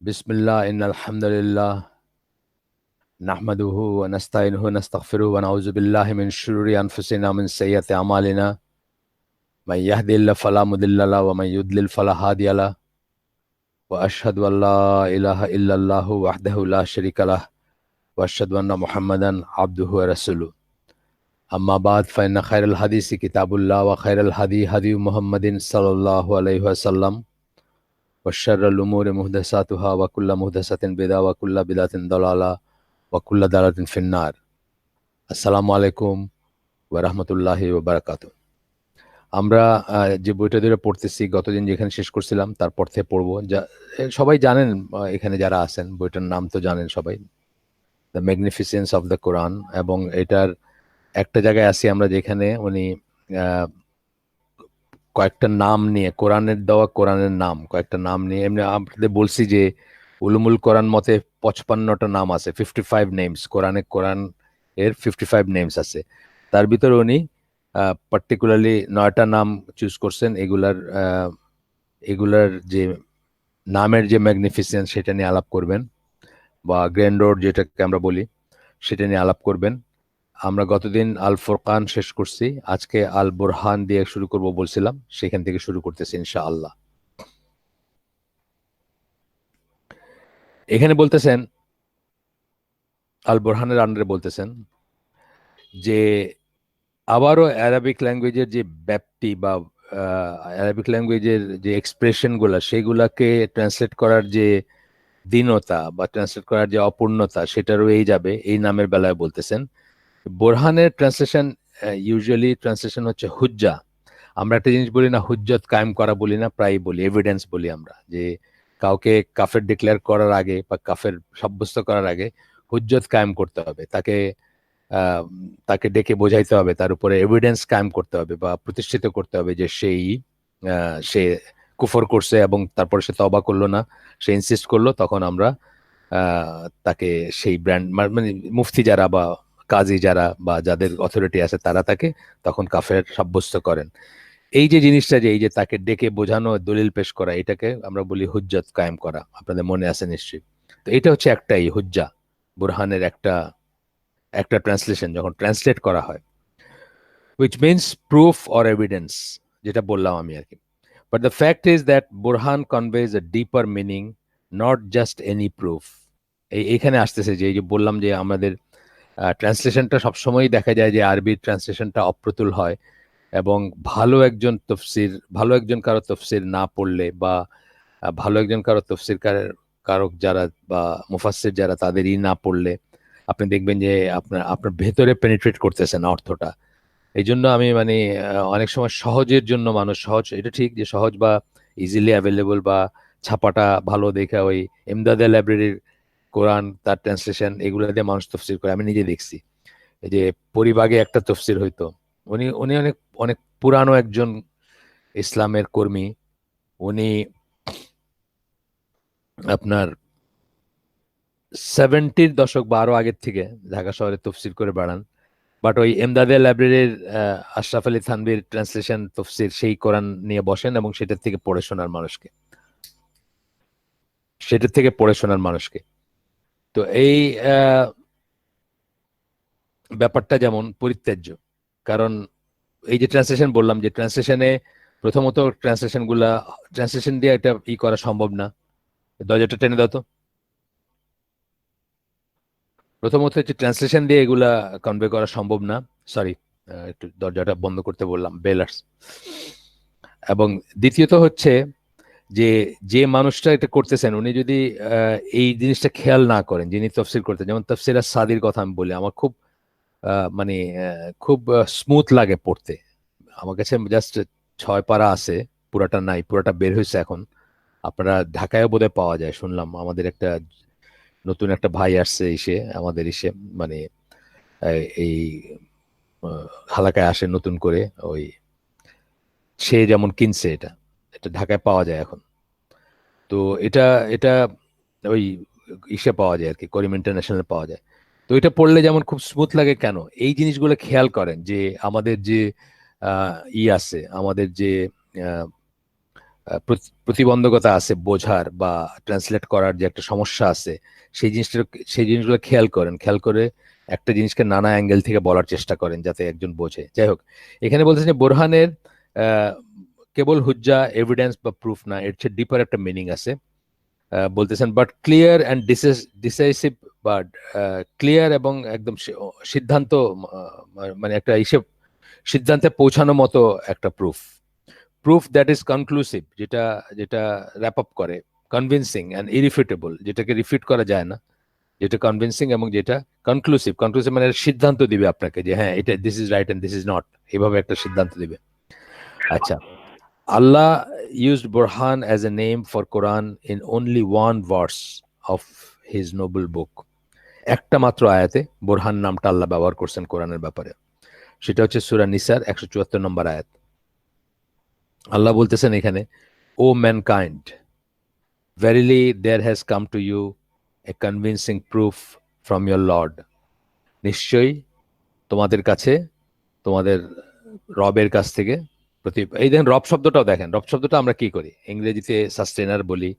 বিসমিল্লাহ ইন্নাল হামদুলিল্লাহ নাহমাদুহু ওয়া নাস্তাইনুহু ওয়া নাস্তাগফিরুহু ওয়া নাউযু বিল্লাহি মিন শুরুরি আনফুসিনা ওয়া মিন সাইয়্যাতি আমালিনা মান ইয়াহদিহিল্লাহু ফালা মুদিল্লা লাহু ওয়া মান ইউদ্লিল ফালা হাদিয়া লাহু ওয়া আশহাদু আল লা ইলাহা ইল্লাল্লাহু ওয়াহদাহু লা শারীকা লাহু ওয়া আশহাদু আন্না মুহাম্মাদান আবদুহু ওয়া রাসূলুহু আম্মা বা'দ ফাইন্না খায়রাল হাদিসি কিতাবুল্লাহ ওয়া খায়রাল হাদিয়ু মুহাম্মাদিন সাল্লাল্লাহু আলাইহি ওয়াসাল্লাম ওয়া শাররাল উমুরি মুহদাসাতুহা ওয়া কুল্লু মুহদাসাতিন বিদআহ ওয়া কুল্লু বিদআতিন দালালাহ ওয়া কুল্লু দালালাতিন ফিন্নার। আসসালামু আলাইকুম ওয়া রাহমাতুল্লাহি ওয়া বারাকাতুহু। আমরা যে বইটা ধরে পড়তেছি গতদিন যেখানে শেষ করছিলাম তারপর থেকে পড়বো। সবাই জানেন, এখানে যারা আছেন বইটার নাম তো জানেন সবাই, দ্য ম্যাগনিফিসেন্স অফ দ্য কোরআন। এবং এটার একটা জায়গায় আছি আমরা যেখানে উনি কয়েকটা নাম নিয়ে, কোরআনের দেওয়া কোরআনের নাম কয়েকটা নাম নিয়ে, এমনি আপনাদের বলছি যে উলুমুল কোরআন মতে 55টা নাম আছে, 55 নেমস কোরআন এর 55 নেমস আছে। তার ভিতরে উনি পার্টিকুলারলি 9টা নাম চুজ করছেন। এগুলার যে নামের যে ম্যাগনিফিসেন্স সেটা নিয়ে আলাপ করবেন, বা গ্র্যান্ডোর যেটাকে আমরা বলি সেটা নিয়ে আলাপ করবেন। আমরা গতদিন আল ফুরকান শেষ করছি, আজকে আল বুরহান দিয়ে শুরু করব বলছিলাম, সেখান থেকে শুরু করতেছি ইনশাআল্লাহ। এখানে বলতেছেন, আল বুরহানের আন্ডারে বলতেছেন যে আবারও অ্যারাবিক ল্যাঙ্গুয়েজের যে ব্যাপ্তি বা অ্যারাবিক ল্যাঙ্গুয়েজের যে এক্সপ্রেশনগুলো সেগুলাকে ট্রান্সলেট করার যে দীনতা বা ট্রান্সলেট করার যে অপূর্ণতা সেটা রয়েই যাবে এই নামের বেলায় বলতেছেন। বোরহানের ট্রান্সলেশন ইউজুয়ালি ট্রান্সলেশন হচ্ছে হুজ্জা। আমরা একটা জিনিস বলি না, হুজ্জত কায়েম করা বলি না, প্রায় বলি এভিডেন্স বলি আমরা, যে কাউকে কাফের ডিক্লেয়ার করার আগে বা কাফের সাব্যস্ত করার আগে হুজ্জত কায়েম করতে হবে, আহ, তাকে ডেকে বোঝাইতে হবে, তার উপরে এভিডেন্স কায়েম করতে হবে বা প্রতিষ্ঠিত করতে হবে যে সে কুফর করছে এবং তারপরে সে তওবা করলো না, সে ইনসিস্ট করলো, তখন আমরা তাকে সেই ব্র্যান্ড মানে মুফতি যারা বা কাজী যারা বা যাদের অথরিটি আছে তারা তাকে তখন কাফের সাব্যস্ত করেন। এই যে জিনিসটা, যে এই যে তাকে ডেকে বোঝানো, দলিল পেশ করা, এটাকে আমরা বলি হুজ্জত কায়েম করা। আপনাদের মনে আছে নিশ্চয়ই। তো এটা হচ্ছে একটাই হুজ্জা, বুরহানের একটা একটা ট্রান্সলেশন যখন ট্রান্সলেট করা হয়, which means proof or evidence, যেটা বললাম আমি আর কি। But the fact is that Burhan conveys a deeper meaning, not just any proof. এইখানে আসতেছে যে এই যে বললাম যে আমাদের ট্রান্সলেশনটা সবসময় দেখা যায় যে আরবি ট্রান্সলেশনটা অপ্রতুল হয়, এবং ভালো একজন কারো তফসির না পড়লে বা ভালো একজন কারো তফসির কারক যারা বা মুফাসসির যারা তাদেরই না পড়লে আপনি দেখবেন যে আপনার আপনার ভেতরে পেনিট্রেট করতেছে না অর্থটা। এই জন্য আমি মানে অনেক সময় সহজের জন্য মানুষ, সহজ এটা ঠিক যে সহজ বা ইজিলি অ্যাভেলেবল বা ছাপাটা ভালো দেখে ওই এমদাদে লাইব্রেরির কোরআন তার ট্রান্সলেশন এগুলো দিয়ে মানুষ তফসির করে, আমি নিজে দেখছি। এই যে পরিবাগে একটা তফসির হইতো, উনি উনি অনেক অনেক পুরানো একজন ইসলামের কর্মী। উনি আপনার 70-র দশক বা আরো আগের থেকে ঢাকা শহরে তফসির করে বেড়ান। বাট ওই এমদাদে লাইব্রেরির আশরাফ আলী থানভীর ট্রান্সলেশন তফসির সেই কোরআন নিয়ে বসেন এবং সেটার থেকে পড়ে শোনার মানুষকে। তো এই ব্যাপারটা যেমন পরিত্যাজ্য, কারণ এই যে ট্রান্সলেশন বললাম, যে ট্রান্সলেশনে প্রথমত ট্রান্সলেশন দিয়ে এটা করা সম্ভব না। দরজাটা টেনে দাও তো। প্রথমত হচ্ছে ট্রান্সলেশন দিয়ে এগুলা কনভে করা সম্ভব না। সরি, একটু দরজাটা বন্ধ করতে বললাম, বেলার্স। এবং দ্বিতীয়ত হচ্ছে যে যে মানুষটা এটা করতেছেন উনি যদি এই জিনিসটা খেয়াল না করেন, যিনি তফসির করতেন, যেমন তফসির সাদির কথা আমি বলি, আমার খুব মানে খুব স্মুথ লাগে পড়তে। আমার কাছে জাস্ট 6 পারা আছে, পুরাটা নাই, পুরাটা বের হয়েছে এখন। আপনারা ঢাকায়ও বোধহয় পাওয়া যায় শুনলাম। আমাদের নতুন একটা ভাই আসছে আমাদের মানে এই হালাকায় আসে নতুন করে, ওই সে যেমন কিনছে এটা, এটা ঢাকায় পাওয়া যায় এখন। তো এটা এটা ওই পাওয়া যায় আর কি, করিম ইন্টারন্যাশনাল পাওয়া যায়। তো এটা পড়লে যেমন খুব স্মুথ লাগে, কেন এই জিনিসগুলো খেয়াল করেন যে আমাদের যে আহ, ই আছে, আমাদের যে প্রতিবন্ধকতা আছে বোঝার বা ট্রান্সলেট করার যে একটা সমস্যা আছে, সেই জিনিসগুলো খেয়াল করে একটা জিনিসকে নানা অ্যাঙ্গেল থেকে বলার চেষ্টা করেন যাতে একজন বোঝে। যাই হোক, এখানে বলছেন যে বোরহানের আহ, কেবল হুজ্জা, এভিডেন্স বা প্রুফ না, এর চেয়ে ডিপার একটা মিনিং আছে। বলতেছেন বাট ক্লিয়ার অ্যান্ড ডিসাইসিভ, বা ক্লিয়ার এবং একদম সিদ্ধান্ত, মানে একটা হিসেব, সিদ্ধান্তে পৌঁছানো মতো একটা proof. Proof that is conclusive, যেটা যেটা র্যাপ আপ করে, কনভিনসিং অ্যান্ড ইরিফিউটেবল, যেটাকে রিফিট করা যায় না, যেটা কনভিনসিং এবং যেটা কনক্লুসিভ। কনক্লুসিভ মানে সিদ্ধান্ত দিবে আপনাকে যে হ্যাঁ এটা this is right and this is not, এভাবে একটা সিদ্ধান্ত দিবে। আচ্ছা, আল্লাহ used Burhan as a name for Quran in only one verse of his noble book. একটা মাত্র আয়াতে বোরহান নামটা আল্লাহ ব্যবহার করছেন কোরআনের ব্যাপারে, সেটা হচ্ছে সূরা নিসার 174 নম্বর আয়াত। আল্লাহ বলতেছেন এখানে, ও mankind, verily there has come to you a convincing proof from your Lord. নিশ্চয়ই তোমাদের কাছে, তোমাদের রবের কাছ থেকে এই দেখেন রব শব্দটাও দেখেন, রব শব্দটা আমরা কি করি, ইংরেজিতে সাস্টেনার বলি,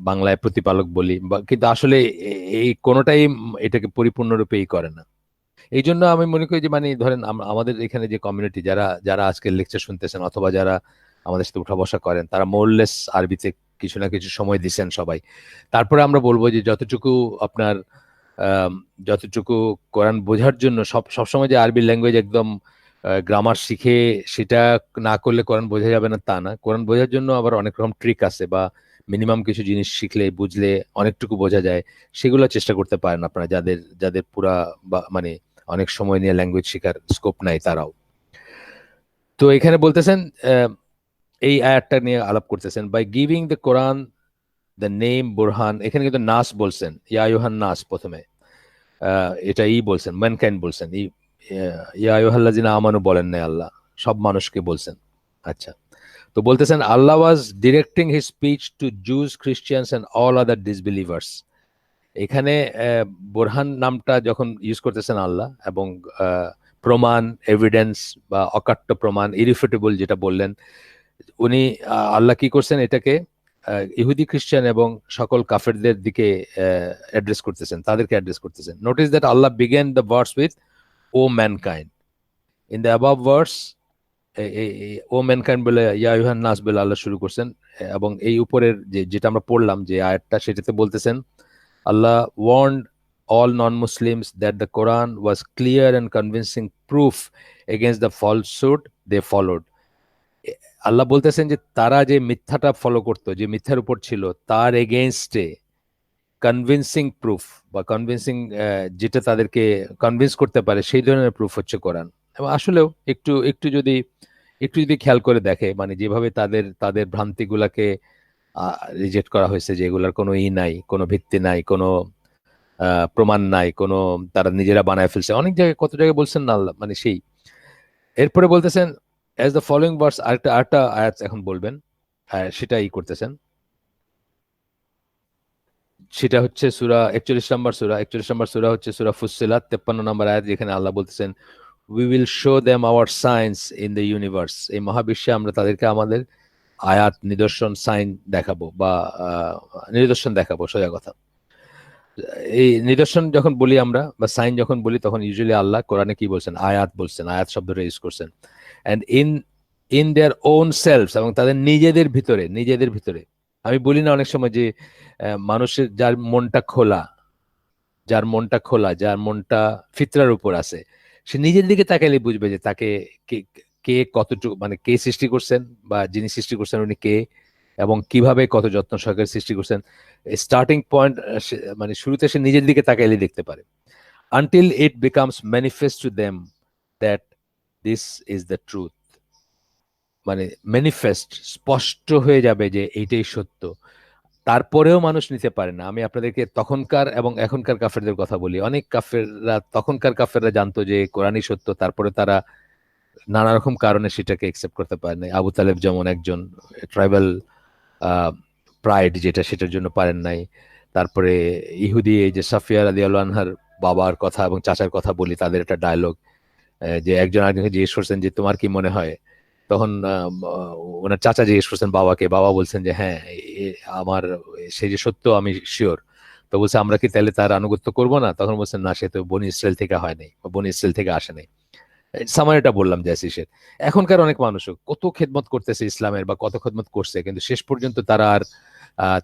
বাংলায় প্রতিপালক বলি, কিন্তু আসলে এই কোনোটাই এটাকে পরিপূর্ণরূপে করে না। এই জন্য আমি মনে করি যে মানে ধরেন আমাদের এখানে যে কমিউনিটি, যারা যারা আজকে লেকচার শুনতেছেন অথবা যারা আমাদের সাথে উঠা বসা করেন, তারা মোরলেস আরবিতে কিছু না কিছু সময় দিচ্ছেন সবাই। তারপরে আমরা বলবো যে যতটুকু আপনার যতটুকু কোরআন বোঝার জন্য সবসময় যে আরবি ল্যাঙ্গুয়েজ একদম গ্রামার শিখে সেটা না করলে কোরআন বোঝা যাবে না তা না। কোরআন বোঝার জন্য আবার অনেক রকম ট্রিক আছে, বা মিনিমাম কিছু জিনিস শিখলে বুঝলে অনেকটুকু বোঝা যায়, সেগুলো চেষ্টা করতে পারেন আপনারা, যাদের যাদের পুরা বা মানে অনেক সময় নিয়ে ল্যাঙ্গুয়েজ শেখার স্কোপ নাই তারাও। তো এখানে বলতেছেন এই আয়াতটা নিয়ে আলাপ করতেছেন, by giving the Quran the name Burhan. এখানে কিন্তু নাস বলছেন, ইয়া আইয়ুহান নাস, প্রথমে এটা বলছেন, ম্যানকাইন্ড বলছেন, ইয়া আইয়ুহাল্লাযিনা আমানু বলেন নাই আল্লাহ, সব মানুষকে বলছেন। আচ্ছা, তো বলতেছেন Allah was directing his speech to Jews, Christians and all other disbelievers. এখানে বোরহান নামটা যখন ইউজ করতেছেন আল্লাহ, এবং প্রমাণ, এভিডেন্স বা অকাট্য প্রমাণ, ইরিফিউটেবল যেটা বললেন, উনি আল্লাহ কি করছেন এটাকে ইহুদি, খ্রিস্টান এবং সকল কাফেরদের দিকে অ্যাড্রেস করতেছেন, তাদেরকে অ্যাড্রেস করতেছেন। Notice that Allah begins the verse with O mankind. In the above verse O mankind বলে, ইয়া আইয়ুহান নাস বলে আল্লাহ শুরু করছেন, এবং এই উপরের যেটা আমরা পড়লাম যে আয়াতটা, সেটাতে বলতেছেন Allah warned all non-Muslims that the Quran was clear and convincing proof against the falsehood they followed. আল্লাহ বলতেছেন যে তারা যে মিথ্যাটা ফলো করতো, যে মিথ্যার উপর ছিল, তার এগেইনস্টে কনভিন্সিং প্রুফ বা কনভিন্সিং, যেটা তাদেরকে কনভিন্স করতে পারে সেই ধরনের প্রুফ হচ্ছে কোরআন। এবং আসলেও একটু যদি খেয়াল করে দেখে, মানে যেভাবে তাদের তাদের ভ্রান্তিগুলাকে রিজেক্ট করা হয়েছে, যে এগুলার কোনো নাই, কোনো ভিত্তি নাই, কোনো প্রমাণ নাই, কোনো, তারা নিজেরা বানায় ফেলছে, অনেক জায়গায়, কত জায়গায় বলছেন না আল্লাহ, মানে সেই। এরপরে বলতেছেন অ্যাজ দ্য ফলোইং ভার্স, আরেকটা আয়াত এখন বলবেন, সেটা করতেছেন, সেটা হচ্ছে সূরা 41 নম্বর সূরা হচ্ছে সূরা ফুসসিলাত 53 নম্বর আয়াত, যেখানে আল্লাহ বলতেছেন we will show them our science in the universe. এই মহাবিশ্বে আমরা তাদেরকে আমাদের আয়াত, নিদর্শন, সাইন দেখাবো, বা নিদর্শন দেখাবো, সোজা কথা। এই নিদর্শন যখন বলি আমরা বা সাইন যখন বলি, তখন ইউজুয়ালি আল্লাহ কোরআনে কি বলছেন, আয়াত বলছেন, আয়াত শব্দটা ইউজ করছেন। And in their own self, এবং তাদের নিজেদের ভিতরে। আমি বলি না অনেক সময় যে মানুষের যার মনটা ফিতরার উপর আছে, সে নিজের দিকে তাকাইলে বুঝবে যে তাকে কে কে কতটুকু, মানে কে সৃষ্টি করছেন, বা যিনি সৃষ্টি করছেন উনি কে, এবং কিভাবে কত যত্ন সহকারে সৃষ্টি করছেন। স্টার্টিং পয়েন্ট, মানে শুরুতে সে নিজের দিকে তাকাইলে দেখতে পারে। Until it becomes manifest to them that this is the truth, মানে ম্যানিফেস্ট, স্পষ্ট হয়ে যাবে যে এইটাই সত্য, তারপরেও মানুষ নিতে পারে না। আমি আপনাদেরকে তখনকার এবং এখনকার কাফেরদের কথা বলি। অনেক কাফেররা, তখনকার কাফেররা জানতো যে কোরআনই সত্য, তারপরে তারা নানা রকম কারণে সেটাকে একসেপ্ট করতে পারে নাই। আবু তালেব যেমন একজন, ট্রাইবাল প্রাইড যেটা, সেটার জন্য পারেন নাই। তারপরে ইহুদি, এই যে সাফিয়া রাদিয়াল্লাহু আনহার বাবার কথা এবং চাচার কথা বলি, তাদের একটা ডায়লগ, যে একজন আরেকজনকে জিজ্ঞেস করছেন যে তোমার কি মনে হয় তখন ওনার চাচা জিজ্ঞেস করছেন বাবাকে, বাবা বলছেন যে হ্যাঁ আমার সে যে সত্য আমি শিওর। তো বলছে আমরা কি তাহলে তার আনুগত্য করব না? তখন বলছেন না, সে তো বনি ইসরায়েল থেকে হয় নাই বা বনি ইসরায়েল থেকে আসে নাই। সামারিটা বললাম জাসিসের। এখনকার অনেক মানুষও কত খেদমত করতেছে ইসলামের বা কত খেদমত করছে, কিন্তু শেষ পর্যন্ত তারা আর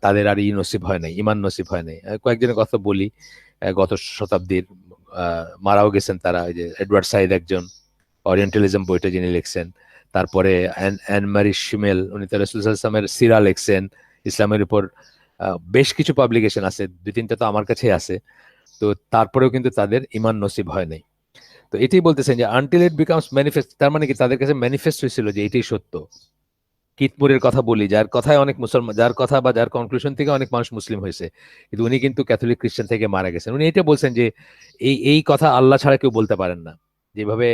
তাদের আর নসিব হয় নাই, ইমান নসিব হয় নাই। কয়েকজনের কথা বলি, গত শতাব্দীর মারাও গেছেন তারা। ওই যে এডওয়ার্ড সাইদ একজন, ওরিয়েন্টালিজম বইটা যিনি লিখছেন। তারপরে অ্যান মারি শিমেল, উনি তো রাসূল সাল্লাল্লাহু আলাইহি ওয়াসাল্লামের সিরা লিখছেন, ইসলামের উপর বেশ কিছু পাবলিকেশন আছে, দুই তিনটা তো আমার কাছেই আছে। তো তারপরেও কিন্তু তাদের ইমান নসিব হয় নাই। তো এটাই বলতেছেন যে আনটিল ইট বিকামস ম্যানিফেস্ট, তার মানে কি তাদের কাছে ম্যানিফেস্ট হয়েছিল যে এটাই সত্য। কিতমুরের কথা বলি, যার কথায় অনেক মুসলমান, যার কথা বা যার কনক্লুশন থেকে অনেক মানুষ মুসলিম হয়েছে, কিন্তু উনি কিন্তু ক্যাথলিক খ্রিস্টান থেকে মারা গেছেন। উনি এটা বলছেন যে এই এই কথা আল্লাহ ছাড়া কেউ বলতে পারেন না, যেভাবে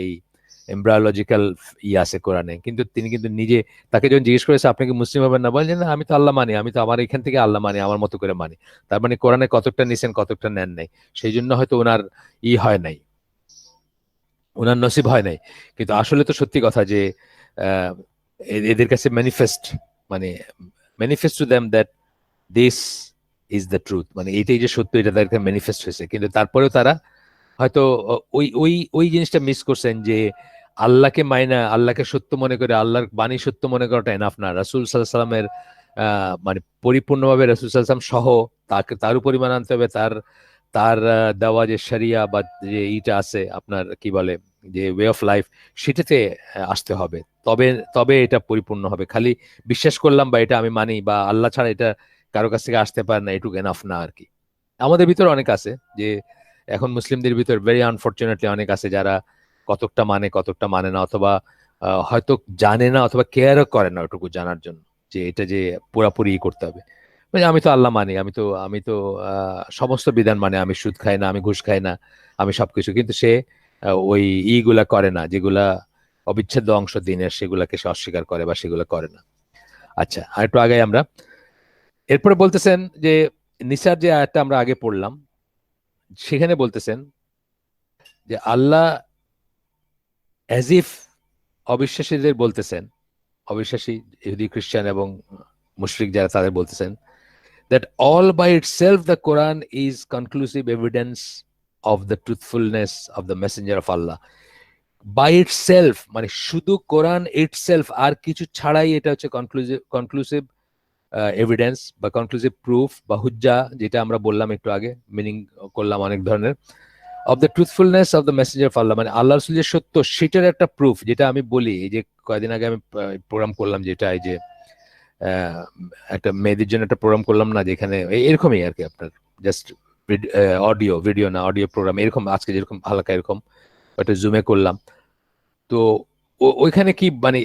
এই এমব্রায়োলজিক্যাল আছে কোরআনে। কিন্তু তিনি কিন্তু নিজে, তাকে যখন জিজ্ঞেস করেছে আপনি কি মুসলিম হবেন না, বলেন যে না আমি তো আল্লাহ মানি, আমি তো আমার এখান থেকে আল্লাহ মানি, আমার মতো করে মানি। তার মানে কোরআনে কতকটা নিছেন কতকটা নেন নাই, সেই জন্য হয়তো ওনার হয় নাই, ওনার নসিব হয় নাই। কিন্তু আসলে তো সত্যি কথা যে আহ, এদের কাছে ম্যানিফেস্ট, মানে manifest to them that this is the truth, মানে এইটাই যে সত্য, এটা তাদের ম্যানিফেস্ট হয়েছে। কিন্তু তারপরেও তারা হয়তো ওই ওই ওই জিনিসটা মিস করছেন যে আল্লাহকে মাইনা, আল্লাহকে সত্য মনে করে, আল্লাহর বাণী সত্য মনে করাটা এনাফ না। রাসূল সাল্লাল্লাহু আলাইহি সাল্লামের মানে পরিপূর্ণভাবে রাসূল সাল্লাল্লাহু আলাইহি সাল্লাম সহ তাকে তার উপর ঈমান আনতে হবে। তার তার দেওয়া যে শরিয়া বা যে ইটা আছে আপনার কি বলে, যে ওয়ে অফ লাইফ, সেটাতে আসতে হবে। তবে তবে এটা পরিপূর্ণ হবে। খালি বিশ্বাস করলাম বা এটা আমি মানি বা আল্লাহ ছাড়া এটা কারো কাছ থেকে আসতে পারে না, এটুকু এনাফ না আর কি। আমাদের ভিতরে অনেক আছে যে, এখন মুসলিমদের ভিতর ভেরি আনফরচুনেটলি অনেক আছে যারা কতকটা মানে কতকটা মানে না, অথবা হয়তো জানে না অথবা কেয়ারও করে না ওটুকু জানার জন্য যে এটা যে পুরাপুরি করতে হবে। মানে আমি তো আল্লাহ মানি, আমি তো সমস্ত বিধান মানে, আমি সুদ খাই না, আমি ঘুষ খাই না, আমি সবকিছু, কিন্তু সে ওই ইগুলা করে না যেগুলা অবিচ্ছেদ্য অংশ দিনের, সেগুলাকে সে অস্বীকার করে বা সেগুলো করে না। আচ্ছা, আর একটু আগে আমরা এরপরে বলতেছেন যে নিসার যে আয়াতটা আমরা আগে পড়লাম, সেখানে বলতেছেন যে আল্লাহ অ্যাজ ইফ অবিশ্বাসীদের বলতেছেন, অবিশ্বাসী ইহুদি খ্রিস্টান এবং মুশরিক যারা, তাদের বলতেছেন that all by itself the Quran is conclusive evidence of the truthfulness of the messenger of Allah. By itself মানে শুধু কোরআন itself, আর কিছু ছাড়াই এটা হচ্ছে কনক্লুসিভ এভিডেন্স বা কনক্লুসিভ প্রুফ বা হুজ্জা, যেটা আমরা বললাম একটু আগে, মিনিং করলাম অনেক ধরনের। Of the truthfulness of the messenger of Allah, মানে আল্লাহ রসুল যে সত্য, সেটার একটা প্রুফ। যেটা আমি বলি, এই যে কয়েকদিন আগে আমি প্রোগ্রাম করলাম, যেটা এই যে আহ, একটা মেয়েদের জন্য একটা প্রোগ্রাম করলাম না, যেখানে এরকমই আর কি, আপনার জাস্ট অডিও, ভিডিও না, অডিও প্রোগ্রাম, এরকম আজকে যেরকম হালকা এরকম একটা জুমে করলাম। তো ওইখানে কি মানে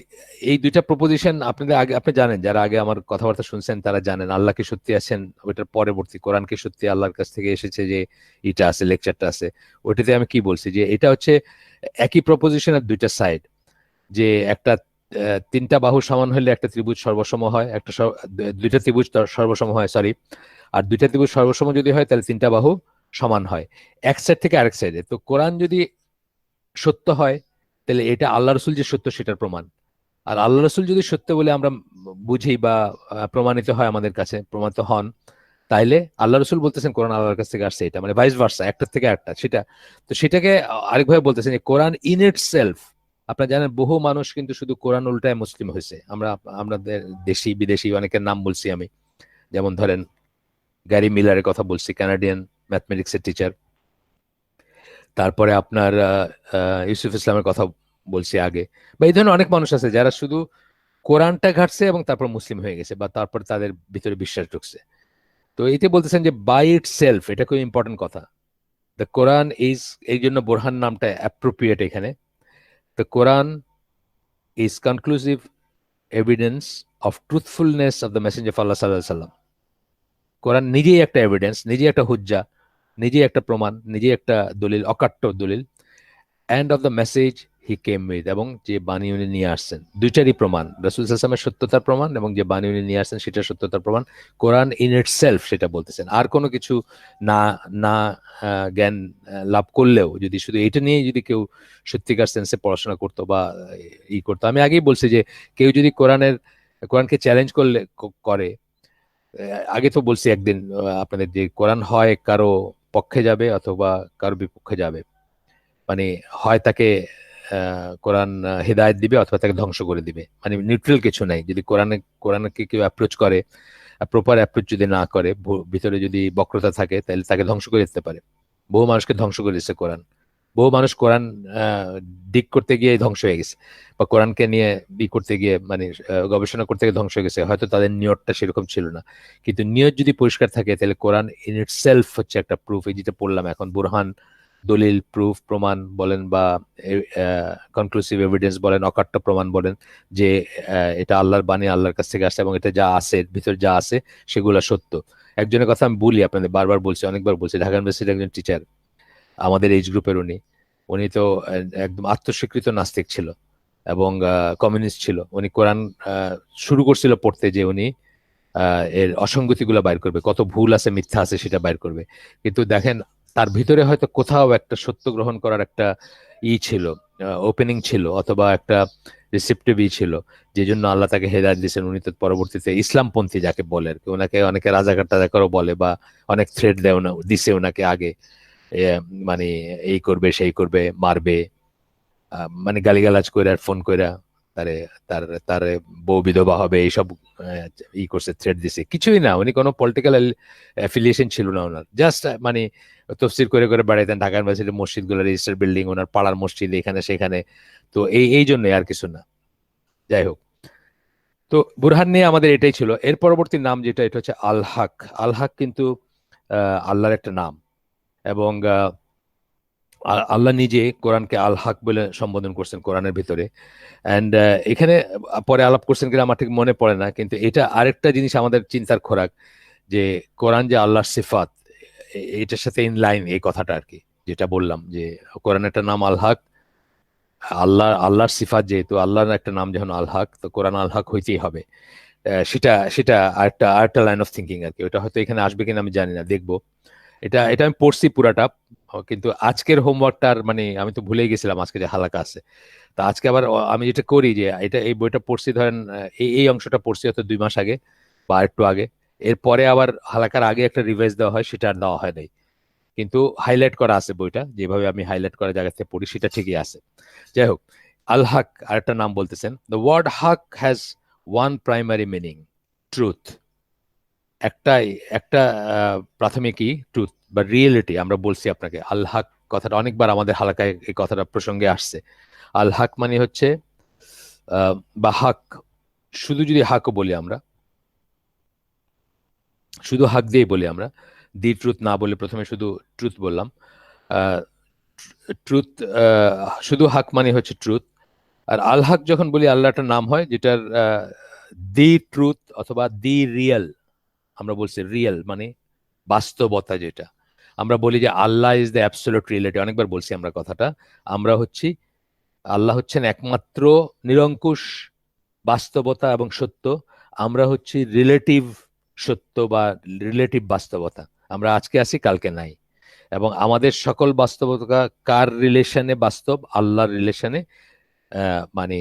এই দুইটা প্রপোজিশন আপনাদের আগে, আপনি জানেন, যারা আগে আমার কথাবার্তা শুনছেন তারা জানেন আল্লাহকে সত্যি আছেন, ওইটার পরবর্তী কোরআনকে সত্যি আল্লাহর কাছ থেকে এসেছে যে এটা আছে, লেকচারটা আছে, ওইটাতে আমি কি বলছি যে এটা হচ্ছে একই প্রপোজিশনের দুইটা সাইড। যে একটা তিনটা বাহু সমান হলে একটা ত্রিভুজ সর্বসম হয়, একটা দুইটা ত্রিভুজ সর্বসম হয়, সরি। আর দুইটা ত্রিভুজ সর্বসম যদি হয় তাহলে তিনটা বাহু সমান হয়, এক সাইড থেকে আরেক সাইডে। তো কোরআন যদি সত্য হয় তাহলে এটা আল্লাহ রসুল যে সত্য সেটার প্রমাণ। আর আল্লাহ রসুল যদি সত্য বলে আমরা বুঝি বা প্রমাণিত হয়, আমাদের কাছে প্রমাণিত হন, তাইলে আল্লাহ রসুল বলতেছেন কোরআন আল্লাহর কাছ থেকে আসছে, এটা মানে ভাইস ভার্সা, একটার থেকে একটা সেটা। তো সেটাকে আরেকভাবে বলতেছেন যে কোরআন ইন ইট সেলফ, আপনারা জানেন বহু মানুষ কিন্তু শুধু কোরআন উল্টায় মুসলিম হয়েছে। আমরা আমাদের দেশি বিদেশি অনেকের নাম বলছি আমি, যেমন ধরেন গ্যারি মিলারের কথা বলছি, কানাডিয়ান ম্যাথমেটিক্সের টিচার। তারপরে আপনার ইউসুফ ইসলামের কথা বলছি আগে, বা এই ধরনের অনেক মানুষ আছে যারা শুধু কোরআনটা ঘাটছে এবং তারপর মুসলিম হয়ে গেছে, বা তারপর তাদের ভিতরে বিশ্বাস ঢুকছে। তো এইতে বলতেছেন যে বাই ইট সেলফ, এটা খুব ইম্পর্টেন্ট কথা। দ্য কোরআন ইজ, এই জন্য বোরহান নামটা অ্যাপ্রোপ্রিয়েট এখানে। The Quran is conclusive evidence of truthfulness of the messenger of Allah সাল্লাল্লাহু আলাইহি ওয়াসাল্লাম। কোরআন নিজেই একটা এভিডেন্স, নিজেই একটা হুজ্জা, নিজেই একটা প্রমাণ, নিজেই একটা দলিল, অকাট্য দলিল। And of the message he came with, এবং যে বাণী উনি নিয়ে আসছেন, দুইটারই প্রমাণ, রাসূল সাল্লাল্লাহু আলাইহি ওয়াসাল্লামের সত্যতার প্রমাণ এবং যে বাণী উনি নিয়ে আসছেন সেটার সত্যতার প্রমাণ। কোরআন ইন ইটসেলফ সেটা বলতেছেন। আর কোনো কিছু না না জ্ঞান লাভ করলেও যদি শুধু এটা নিয়ে যদি কেউ সত্যিকার সেন্সে পড়াশোনা করতো বা করতো, আমি আগেই বলছি যে কেউ যদি কোরআনকে চ্যালেঞ্জ করে, আগে তো বলছি একদিন আপনাদের, যে কোরআন হয় কারো পক্ষে যাবে অথবা কারো বিপক্ষে যাবে, মানে হয় তাকে কোরআন হেদায়েত দিবে অথবা তাকে ধ্বংস করে দিবে, মানে নিউট্রাল কিছু নাই। যদি কোরআনকে কেউ অ্যাপ্রোচ করে, প্রপার অ্যাপ্রোচ যদি না করে, ভিতরে যদি বক্রতা থাকে, তাহলে তাকে ধ্বংস করে দিতে পারে। বহু মানুষকে ধ্বংস করে দিচ্ছে কোরআন। বহু মানুষ কোরআন ডিক করতে গিয়ে ধ্বংস হয়ে গেছে, বা কোরআনকে নিয়ে করতে গিয়ে, মানে গবেষণা করতে গিয়ে ধ্বংস হয়ে গেছে। হয়তো তাদের নিয়তটা সেরকম ছিল না, কিন্তু নিয়ত যদি পরিষ্কার থাকে তাহলে কোরআন ইন ইটসেলফ হচ্ছে একটা প্রুফ। এই যেটা পড়লাম এখন, বুরহান, দলিল, প্রুফ, প্রমাণ বলেন বা কনক্লুসিভ এভিডেন্স বলেন, অকাট্য প্রমাণ বলেন, যে এটা আল্লাহর বাণী, আল্লাহর কাছ থেকে আসছে এবং এটা যা আছে ভিতর যা আছে সেগুলো সত্য। একজনের কথা আমি বলি আপনাদের, বারবার বলছি, অনেকবার বলছি, ঢাকা ইউনিভার্সিটির একজন টিচার, আমাদের এইজ গ্রুপের। উনি উনি তো একদম আত্মস্বীকৃত নাস্তিক ছিল এবং কমিউনিস্ট ছিল। উনি কোরআন শুরু করছিল পড়তে, যে উনি এর অসঙ্গতিগুলো বাইর করবে, কত ভুল আছে, মিথ্যা আছে সেটা বাইর করবে। কিন্তু দেখেন, তার ভিতরে হয়তো কোথাও একটা সত্য গ্রহণ করার একটা ছিল, ওপেনিং ছিল, অথবা একটা রিসেপ্টিভ ছিল, যে জন্য আল্লাহ তাকে হেদায়েত দিয়েছেন। উনি তো পরবর্তীতে ইসলামপন্থী যাকে বলে আর কি, ওনাকে অনেকে রাজাকার টাজাকারও বলে, বা অনেক থ্রেট দেয় দিছে ওনাকে আগে, এ, মানে এই করবে সেই করবে, মারবে, মানে গালিগালাজ কইরা, ফোন কইরা তারে, তার তার বউ বিধবা হবে, এইসব আহ, করছে, থ্রেট দিছে। কিছুই না, উনি কোনো পলিটিক্যাল অ্যাফিলিয়েশন ছিল না ওনার, জাস্ট মানে তফসির করে করে বেড়াইতেন ঢাকা ইউনিভার্সিটির মসজিদ গুলো, রেজিস্টার বিল্ডিং, ওনার পাড়ার মসজিদ, এখানে সেখানে। তো এই জন্য আর কিছু না। যাই হোক, তো বুরহান নিয়ে আমাদের এটাই ছিল। এর পরবর্তী নাম যেটা, এটা হচ্ছে আল হক। আল হক কিন্তু আল্লাহর একটা নাম, এবং আল্লাহ নিজে কোরআনকে আল হক বলে সম্বোধন করছেন কোরআনের ভিতরে। অ্যান্ড এখানে পরে আলাপ করছেন কিনা আমার ঠিক মনে পড়ে না, কিন্তু এটা আরেকটা জিনিস আমাদের চিন্তার খোরাক, যে কোরআন যে আল্লাহর সিফাত, এটার সাথে ইন লাইন এই কথাটা আর কি, যেটা বললাম, যে কোরআন একটা নাম আল হক, আল্লাহর সিফাত, যেহেতু আল্লাহর একটা নাম যখন আল হক, তো কোরআন আল হক হইতেই হবে। সেটা সেটা আরেকটা লাইন অফ থিঙ্কিং আর কি। ওটা হয়তো এখানে আসবে কিনা আমি জানি না, দেখবো। এটা এটা আমি পড়ছি পুরাটা, কিন্তু আজকের হোমওয়ার্কটার, মানে আমি তো ভুলেই গেছিলাম আজকে যে হালাকা আছে। তা আজকে আবার আমি যেটা করি, যে এই বইটা পড়ছি, ধরেন এই অংশটা পড়ছি হয়তো 2 মাস আগে বা একটু আগে, এরপরে আবার হালাকার আগে একটা রিভাইজ দেওয়া হয়, সেটা আর দেওয়া হয় নাই। কিন্তু হাইলাইট করা আছে বইটা, যেভাবে আমি হাইলাইট করা জায়গা থেকে পড়ি সেটা ঠিকই আছে। যাই হোক, আল হক আরেকটা নাম বলতেছেন। The word haqq has one primary meaning, truth. একটাই একটা প্রাথমিকই, ট্রুথ বা রিয়েলিটি। আমরা বলছি আপনাকে আল হক কথাটা অনেকবার আমাদের হালাকায়, এই কথাটা প্রসঙ্গে আসছে। আল হক মানে হচ্ছে বা হক, শুধু যদি হাকও বলি আমরা, শুধু হাক দিয়েই বলি আমরা, দি ট্রুথ না বলে প্রথমে শুধু ট্রুথ বললাম। ট্রুথ, শুধু হাক মানে হচ্ছে ট্রুথ। আর আল হক যখন বলি, আল্লাহ একটা নাম হয় যেটার দি ট্রুথ অথবা দি রিয়েল। আমরা বলছি রিয়েল মানে বাস্তবতা, যেটা আমরা বলি যে আল্লাহ ইজ দ্য অ্যাবসলিউট রিয়েলিটি, অনেকবার বলছি আমরা কথাটা। আমরা হচ্ছি, আল্লাহ হচ্ছেন একমাত্র নিরঙ্কুশ বাস্তবতা এবং সত্য। আমরা হচ্ছি রিলেটিভ সত্য বা রিলেটিভ বাস্তবতা। আমরা আজকে আছি, কালকে নাই। এবং আমাদের সকল বাস্তবতা কার রিলেশনে বাস্তব? আল্লাহর রিলেশনে। মানে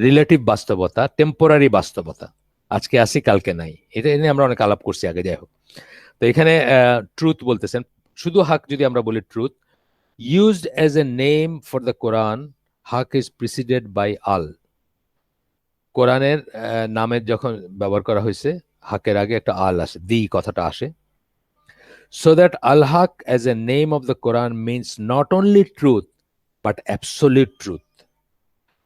রিলেটিভ বাস্তবতা, টেম্পোরারি বাস্তবতা, আজকে আছি কালকে নাই। এটা নিয়ে আমরা অনেক আলাপ করছি আগে। যাই হোক, তো এখানে ট্রুথ বলতেছেন। শুধু হক যদি আমরা বলি truth, used as a name for the Quran, haq is preceded by al. কোরআনের নামের যখন ব্যবহার করা হয়েছে, হাকের আগে একটা আল আসে, দি কথাটা আসে। So that al haq as a name of the Quran means not only truth but absolute truth.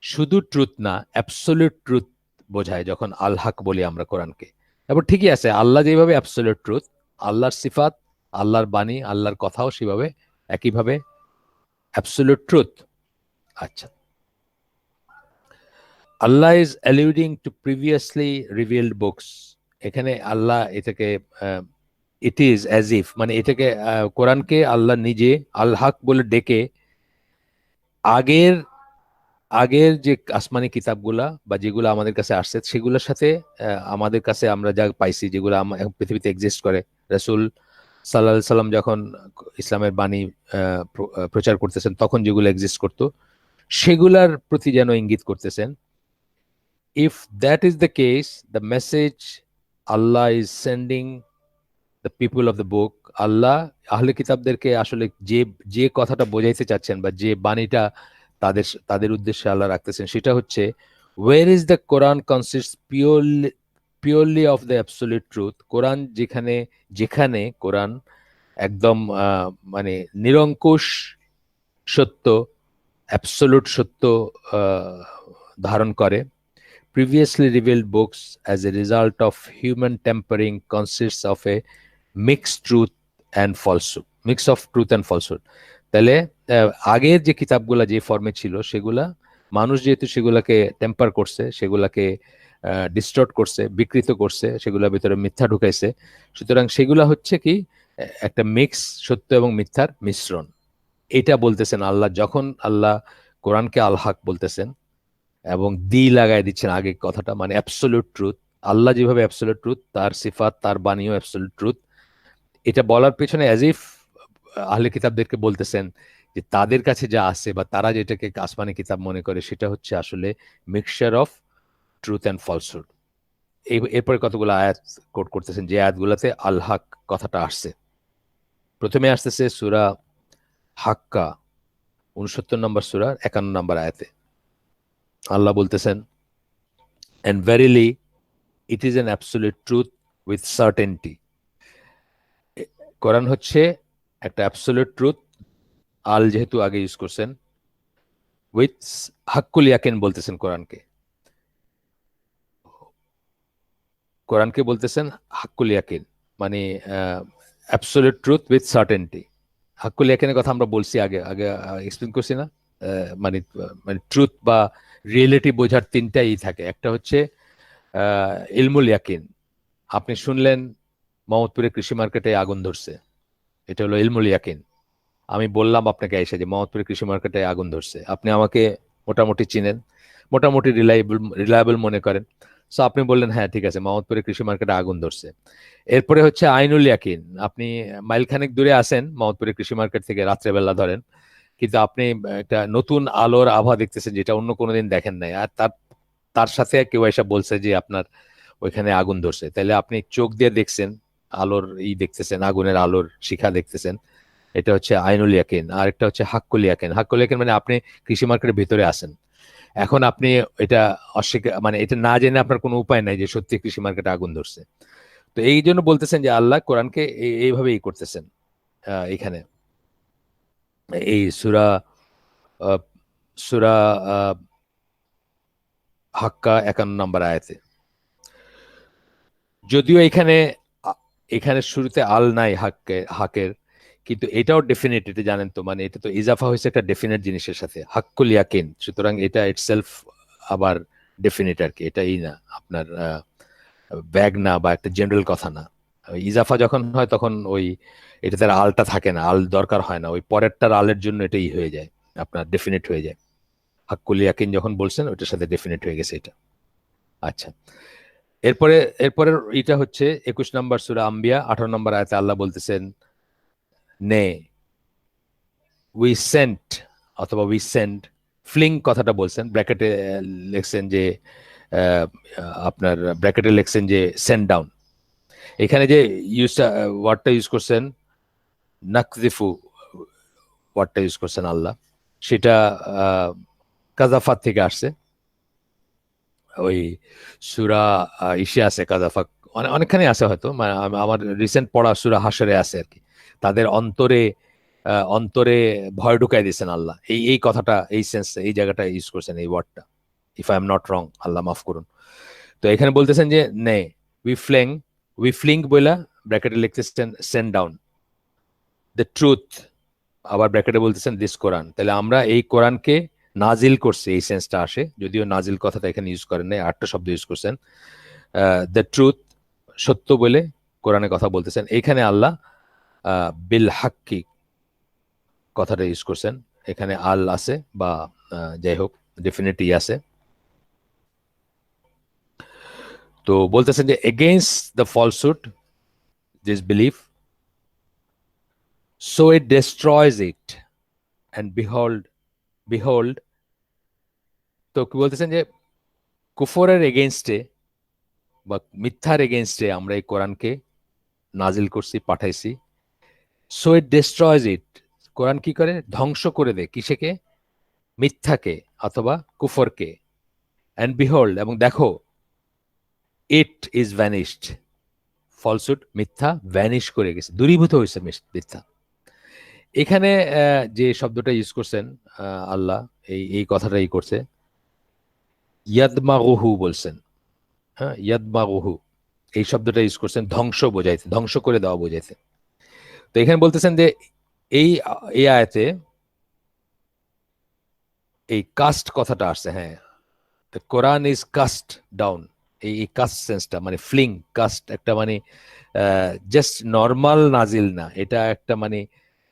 শুধু ট্রুথ না, অ্যাবসলিউট ট্রুথ বোঝায় যখন আল হক বলি আমরা কোরআনকে। এবং ঠিকই আছে, আল্লাহ যেভাবে অ্যাবসলিউট ট্রুথ, আল্লাহর সিফাত, আল্লাহর বাণী, আল্লাহর কথাও সেভাবে একইভাবে অ্যাবসলিউট ট্রুথ। আচ্ছা, Allah is alluding to previously revealed books. এখানে আল্লাহ এটাকে ইট ইজ অ্যাজ ইফ, মানে এটাকে কোরআনকে আল্লাহ নিজে আল হক বলে ডেকে আগের আগের যে আসমানি কিতাবগুলা বা যেগুলো আমাদের কাছে আসছে সেগুলোর সাথে আমাদের কাছে আমরা যা পাইছি, যেগুলো পৃথিবীতে এক্সিস্ট করে, রাসূল সাল্লাল্লাহু আলাইহি সাল্লাম যখন ইসলামের বাণী প্রচার করতেছেন তখন যেগুলো এক্সিস্ট করতো সেগুলার প্রতি যেন ইঙ্গিত করতেছেন। If that is the case, the message Allah is sending the people of the book, Allah আহলে কিতাবদেরকে আসলে যে যে কথাটা বোঝাইতে চাচ্ছেন বা যে বাণীটা তাদের তাদের উদ্দেশ্যে আল্লাহ রাখতেছেন সেটা হচ্ছে, where is the Quran consist purely of the absolute truth. Quran যেখানে যেখানে কোরআন একদম মানে নিরঙ্কুশ সত্য, অ্যাবসলিউট সত্য আহ, ধারণ করে। Previously revealed books, as a result of human tampering, consists of a mixed truth and falsehood, mix of truth and falsehood. তাহলে আগের যে কিতাবগুলা যে ফর্মে ছিল সেগুলা মানুষ যেহেতু সেগুলাকে টেম্পার করছে, সেগুলাকে ডিস্টর্ট করছে, বিকৃত করছে, সেগুলোর ভিতরে মিথ্যা ঢুকাইছে, সুতরাং সেগুলা হচ্ছে কি একটা মিক্স সত্য এবং মিথ্যার মিশ্রণ। এটা বলতেছেন আল্লাহ যখন আল্লাহ কোরআনকে আল হক বলতেছেন এবং দি লাগাই দিচ্ছেন আগে কথাটা, মানে অ্যাবসলিউট ট্রুথ। আল্লাহ যেভাবে অ্যাবসলিউট ট্রুথ, তার সিফাত তার বাণীও অ্যাবসলিউট ট্রুথ। এটা বলার পেছনে অ্যাজ ইফ আহলে কিতাবদেরকে বলতেছেন যে তাদের কাছে যা আছে বা তারা যেটাকে আসমানি কিতাব মনে করে সেটা হচ্ছে আসলে mixture of truth and falsehood. এরপরে কতগুলো আয়াত কোট করতেছেন যে আয়াতগুলোতে আল হক কথাটা আসছে। প্রথমে আসতেছে সূরা হাক্কা 69 নম্বর সূরা 51 নম্বর আয়াতে আল্লাহ বলতেছেন, and verily it is an absolute truth with certainty. কোরআন হচ্ছে একটা অ্যাবসলিউট ট্রুথ, আল যেহেতু আগে ইউজ করছেন, উইথ হাক্কুল ইয়াকিন বলতেছেন কোরআনকে, কোরআনকে বলতেছেন হাক্কুল ইয়াকিন, মানে অ্যাবসলিউট ট্রুথ উইথ সার্টেনটি। হাক্কুল ইয়াকিনের কথা আমরা বলছি আগে আগে এক্সপ্লেন করছি না? মানে মানে ট্রুথ বা রিয়েলিটি বোঝার তিনটাই থাকে। একটা হচ্ছে ইলমুল ইয়াকিন, আপনি শুনলেন মোহাম্মদপুরে কৃষি মার্কেটে আগুন ধরছে, এটা হলো ইলমুল ইয়াকিন। আমি বললাম আপনাকে এসে যে মোহাম্মদপুরে কৃষি মার্কেটে আগুন ধরছে, আপনি আমাকে মোটামুটি চিনেন, মোটামুটি রিলায়েবল মনে করেন, সো আপনি বললেন হ্যাঁ ঠিক আছে মোহাম্মদপুরে কৃষি মার্কেটে আগুন ধরছে। এরপরে হচ্ছে আইনুল ইয়াকিন, আপনি মাইলখানেক দূরে আছেন মোহাম্মদপুরে কৃষি মার্কেট থেকে, রাত্রেবেলা ধরেন, কিন্তু আপনি একটা নতুন আলোর আভা দেখতেছেন যেটা অন্য কোনোদিন দেখেন নাই, আর তার তার সাথে কেউ এসে বলছে যে আপনার ওইখানে আগুন ধরছে, তাহলে আপনি চোখ দিয়ে দেখছেন, আলোর দেখতেছেন, আগুনের আলোর শিখা দেখতেছেন, এটা হচ্ছে আইনুল ইয়াকিন। আর একটা হচ্ছে হাক্কুল ইয়াকিন। হাক্কুল ইয়াকিন মানে আপনি কৃষি মার্কেটের ভিতরে আছেন, এখন আপনি এটা অস্বীকার, মানে এটা না জেনে আপনার কোনো উপায় নাই যে সত্যি কৃষি মার্কেটে আগুন ধরছে। তো এই জন্য বলতেছেন যে আল্লাহ কোরআনকে এইভাবেই করতেছেন। এখানে এই সুরা আহ, সুরা আহ, হাক্কা 51 নম্বর আয়াতে, যদিও এখানে এখানে শুরুতে আল নাই হাকের, কিন্তু এটাও ডেফিনেট, এটা জানেন তো, মানে এটা তো ইজাফা হয়েছে একটা ডেফিনেট জিনিসের সাথে, হাক্কুল ইয়াকিন, সুতরাং এটা ইটসেলফ আবার ডেফিনেট আর কি, এটাই না আপনার ব্যাগ না বা একটা জেনারেল কথা না। ইজাফা যখন হয় তখন ওই এটাতে আর আলটা থাকে না, আল দরকার হয় না, ওই পরেরটার আলের জন্য এটাই হয়ে যায়, আপনার ডেফিনেট হয়ে যায়। হাক্কুল ইয়াকিন যখন বলছেন ওইটার সাথে ডেফিনেট হয়ে গেছে এটা। আচ্ছা, এরপরে এরপরে এটা হচ্ছে 21 নম্বর সূরা আম্বিয়া 18 নম্বর আয়াতে আল্লাহ বলতেছেন, নে উই সেন্ট অথবা উই সেন্ড, ফ্লিং কথাটা বলছেন, ব্র্যাকেটে লিখছেন যে আপনার ব্র্যাকেটে লিখছেন যে সেন্ড ডাউন। এখানে যে ইউজটা ওয়ার্ডটা ইউজ করছেন নাকজিফু, ওয়ার্ডটা ইউজ করছেন আল্লাহ, সেটা কাজাফাত থেকে আসছে। ওই সূরা ইসে আছে কাজাফা, অনেকখানি আছে হয়তো, মানে আমার রিসেন্ট পড়া সূরা হাশরে আছে আর কি। তাদের অন্তরে অন্তরে ভয় ঢুকাই দিয়েছেন আল্লাহ, এই এই কথাটা, এই সেন্স, এই জায়গাটা ইউজ করছেন এই ওয়ার্ডটা, if I am not wrong, Allah মাফ করুন। তো এখানে বলতেছেন যে নে উই ফ্লেং, উই ফ্লিং বইলা ব্র্যাকেটে লিখতেছেন সেন্ড ডাউন দ্য ট্রুথ, আবার ব্র্যাকেটে বলতেছেন দিস কোরআন, তাহলে আমরা এই কোরআনকে নাজিল করছি, এই সেন্সটা আসে, যদিও নাজিল কথাটা এখানে ইউজ করেন নাই, আটটা শব্দ ইউজ করছেন। দ্য ট্রুথ সত্য বলে কোরআনে কথা বলতেছেন, এইখানে আল্লাহ বিল হাক্কি কথাটা ইউজ করছেন, এখানে আল আছে বা যাই হোক ডেফিনেটলি আছে। তো বলতেছেন যে against the falsehood this belief, so it destroys it and behold. তো কি বলতেছেন যে কুফরের এগেইনস্টে বা মিথ্যার এগেইনস্টে আমরা এই কোরআনকে নাজিল করছি, পাঠাইছি। সো ইট ডেস্ট্রয়স ইট, কোরআন কি করে? ধ্বংস করে দেয় কিসেকে? মিথ্যাকে অথবা কুফরকে। অ্যান্ড বিহোল্ড, এবং দেখো, ইট ইজ ভ্যানিশড, ফলসুড মিথ্যা ভ্যানিশ করে গেছে, দূরীভূত হয়েছে মিথ্যা। এখানে যে শব্দটা ইউজ করছেন আল্লাহ, এই এই কথাটাই করছে, ইয়াদমাগুহু বলছেন। হ্যাঁ, ইয়াদমাগুহু এই শব্দটা ইউজ করছেন ধ্বংস বোঝাইতে, ধ্বংস করে দেওয়া বোঝাইতে। তো এখানে বলতেছেন যে এই এই আয়াতে এই কাস্ট কথাটা আসছে। হ্যাঁ, কোরআন ইজ কাস্ট ডাউন, এই কাস্ট সেন্সটা মানে ফ্লিং কাস্ট, একটা মানে জাস্ট নর্মাল নাজিল না, এটা একটা মানে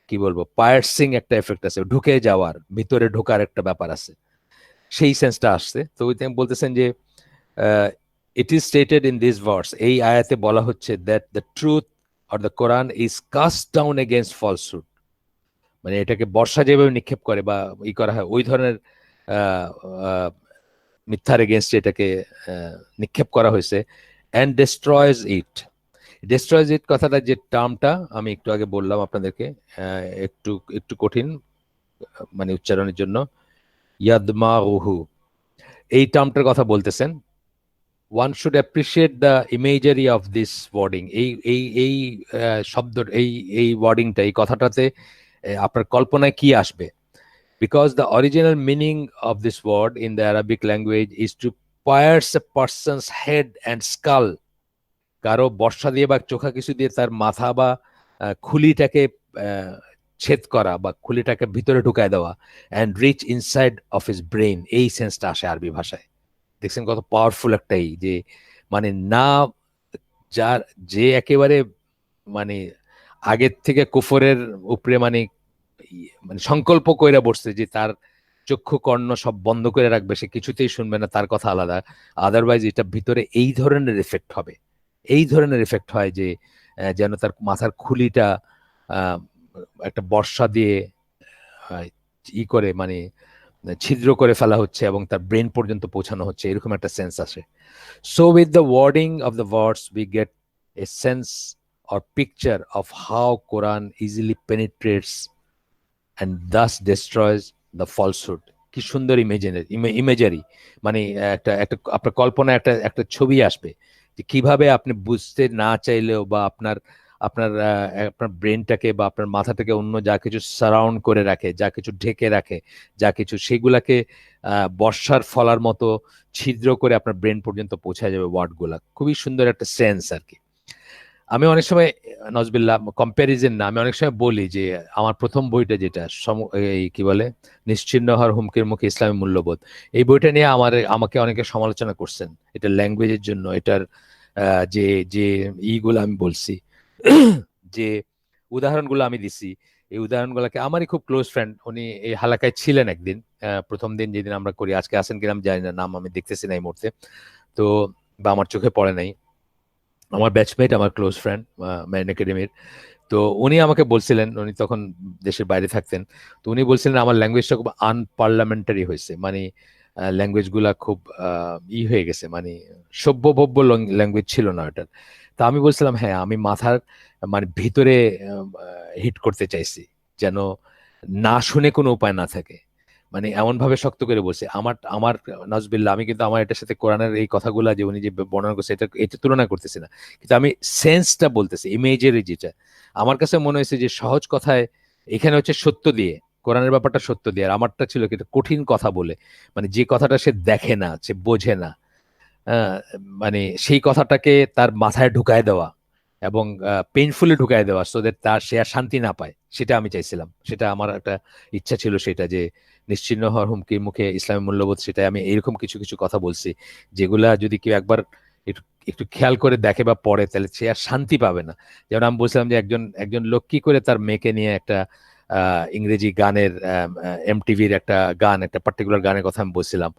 কি বলবো, পায়ার্সিং একটা এফেক্ট আছে, ঢুকে যাওয়ার, ভিতরে ঢোকার একটা ব্যাপার আছে, সেই সেন্সটা আসছে। তো বলতেছেন যে it is stated in this verse, এই আয়াতে বলা হচ্ছে that the truth or the Quran is cast down against falsehood, মানে এটাকে বর্ষা যেভাবে নিক্ষেপ করে বা ই করা হয়, ওই ধরনের আহ, আহ, মিথ্যার এগেনস্ট এটাকে নিক্ষেপ করা হয়েছে। অ্যান্ড ডেস্ট্রয়জ ইট, ডেস্ট্রয়জ ইট কথাটা যে টার্মটা আমি একটু আগে বললাম আপনাদেরকে, একটু একটু কঠিন মানে উচ্চারণের জন্য, ইয়াদমাগুহু, এই টার্মটার কথা বলতেছেন। One should appreciate the imagery of this wording, এই এই এই শব্দ, এই এই ওয়ার্ডিংটা, এই কথাটাতে আপনার কল্পনায় কি আসবে? Because the original meaning of this word in the Arabic language is to pierce a person's head and skull, কারো বর্ষা দিয়ে বা চোখা কিছু দিয়ে তার মাথা বা খুলিটাকে আহ, ছেদ করা বা খুলিটাকে ভিতরে ঢুকায় দেওয়া, and reach inside of his brain, এই সেন্সটা আসে আরবি ভাষায়। দেখছেন কত পাওয়ারফুল একটাই, যে মানে না, যার যে একেবারে মানে আগের থেকে কুফরের উপরে মানে মানে সংকল্প কইরা বসছে যে তার চক্ষু কর্ণ সব বন্ধ করে রাখবে, সে কিছুতেই শুনবে না, তার কথা আলাদা। আদারওয়াইজ এটা ভিতরে এই ধরনের এফেক্ট হবে, এই ধরনের এফেক্ট হয় যে যেন তার মাথার খুলিটা আহ, একটা বর্ষা দিয়ে আহ, ই করে মানে ছিদ্র করে ফেলা হচ্ছে এবং তার ব্রেন পর্যন্ত পৌঁছানো হচ্ছে, এরকম একটা সেন্স আসে। So with the wording of the words we get a sense or picture of how Quran easily penetrates and thus destroys the falsehood. কি সুন্দর ইমেজারি, মানে একটা একটা আপনার কল্পনায় একটা একটা ছবি আসবে যে কিভাবে আপনি বুঝতে না চাইলেও বা আপনার আপনার আপনার ব্রেনটাকে বা আপনার মাথাটাকে অন্য যা কিছু সারাউন্ড করে রাখে, যা কিছু ঢেকে রাখে, যা কিছু সেগুলাকে বর্ষার ফলার মতো ছিদ্র করে আপনার ব্রেন পর্যন্ত পৌঁছায় যাবে ওয়ার্ডগুলা। খুবই সুন্দর একটা সেন্স আর কি। আমি অনেক সময় নজবিল্লাহ কম্প্যারিজন না, আমি অনেক সময় বলি যে আমার প্রথম বইটা যেটা এই কি বলে নিশ্চিহ্ন হওয়ার হুমকির মুখে ইসলামী মূল্যবোধ, এই বইটা নিয়ে আমাকে অনেকে সমালোচনা করছেন এটা ল্যাঙ্গুয়েজের জন্য, এটার যে যে ইগুলো আমি বলছি, যে উদাহরণগুলো আমি দিছি, এই উদাহরণগুলোকে আমারই খুব ক্লোজ ফ্রেন্ড, উনি এই হালাকায় ছিলেন একদিন, প্রথম দিন যেদিন আমরা করি, আজকে আছেন কিনা আমি জানি না, নাম আমি দেখতেছি না এই মুহূর্তে, তো বা আমার চোখে পড়ে নাই, আমার ব্যাচমেট, আমার ক্লোজ ফ্রেন্ড ম্যারিন একাডেমির। তো উনি আমাকে বলছিলেন, উনি তখন দেশের বাইরে থাকতেন, তো উনি বলছিলেন আমার ল্যাঙ্গুয়েজটা খুব আনপার্লামেন্টারি হয়েছে, মানে ল্যাঙ্গুয়েজগুলা খুব হয়ে গেছে, মানে সভ্যভব্য ল্যাঙ্গুয়েজ ছিল না ওটার। তা আমি বলছিলাম হ্যাঁ, আমি মাথার মানে ভিতরে হিট করতে চাইছি, যেন না শুনে কোনো উপায় না থাকে, মানে এমন ভাবে শক্ত করে বলছে। আমার আমার নাজবিল্লাহ, আমি কিন্তু আমার এটার সাথে কোরআনের এই কথাগুলা যে উনি যে বর্ণনা করছে এটা এটা তুলনা করতেছি না, কিন্তু আমি সেন্সটা বলতেছি, ইমেজের যেটা আমার কাছে মনে হয়েছে যে সহজ কথায় এখানে হচ্ছে সত্য দিয়ে, কোরআনের ব্যাপারটা সত্য দিয়ে, আর আমারটা ছিল কিন্তু কঠিন কথা বলে, মানে যে কথাটা সে দেখে না, সে বোঝে না, আহ, মানে সেই কথাটাকে তার মাথায় ঢুকায় দেওয়া এবং পেইনফুলি ঢুকায় দেওয়া, সো দ্যাট তার সে আর শান্তি না পায়, সেটা আমি চাইছিলাম, সেটা আমার একটা ইচ্ছা ছিল, সেটা যে নিশ্চিহ্ন হওয়ার হুমকির মুখে ইসলামের মূল্যবোধ, সেটাই আমি এইরকম কিছু কিছু কথা বলছি যেগুলা যদি কেউ একবার একটু একটু খেয়াল করে দেখে বা পড়ে, তাহলে সে আর শান্তি পাবে না। যেমন আমি বলছিলাম যে একজন একজন লোক কি করে তার মেয়েকে নিয়ে একটা ইংরেজি গানের এমটিভির একটা গান, একটা পার্টিকুলার গানের কথা আমি বলছিলাম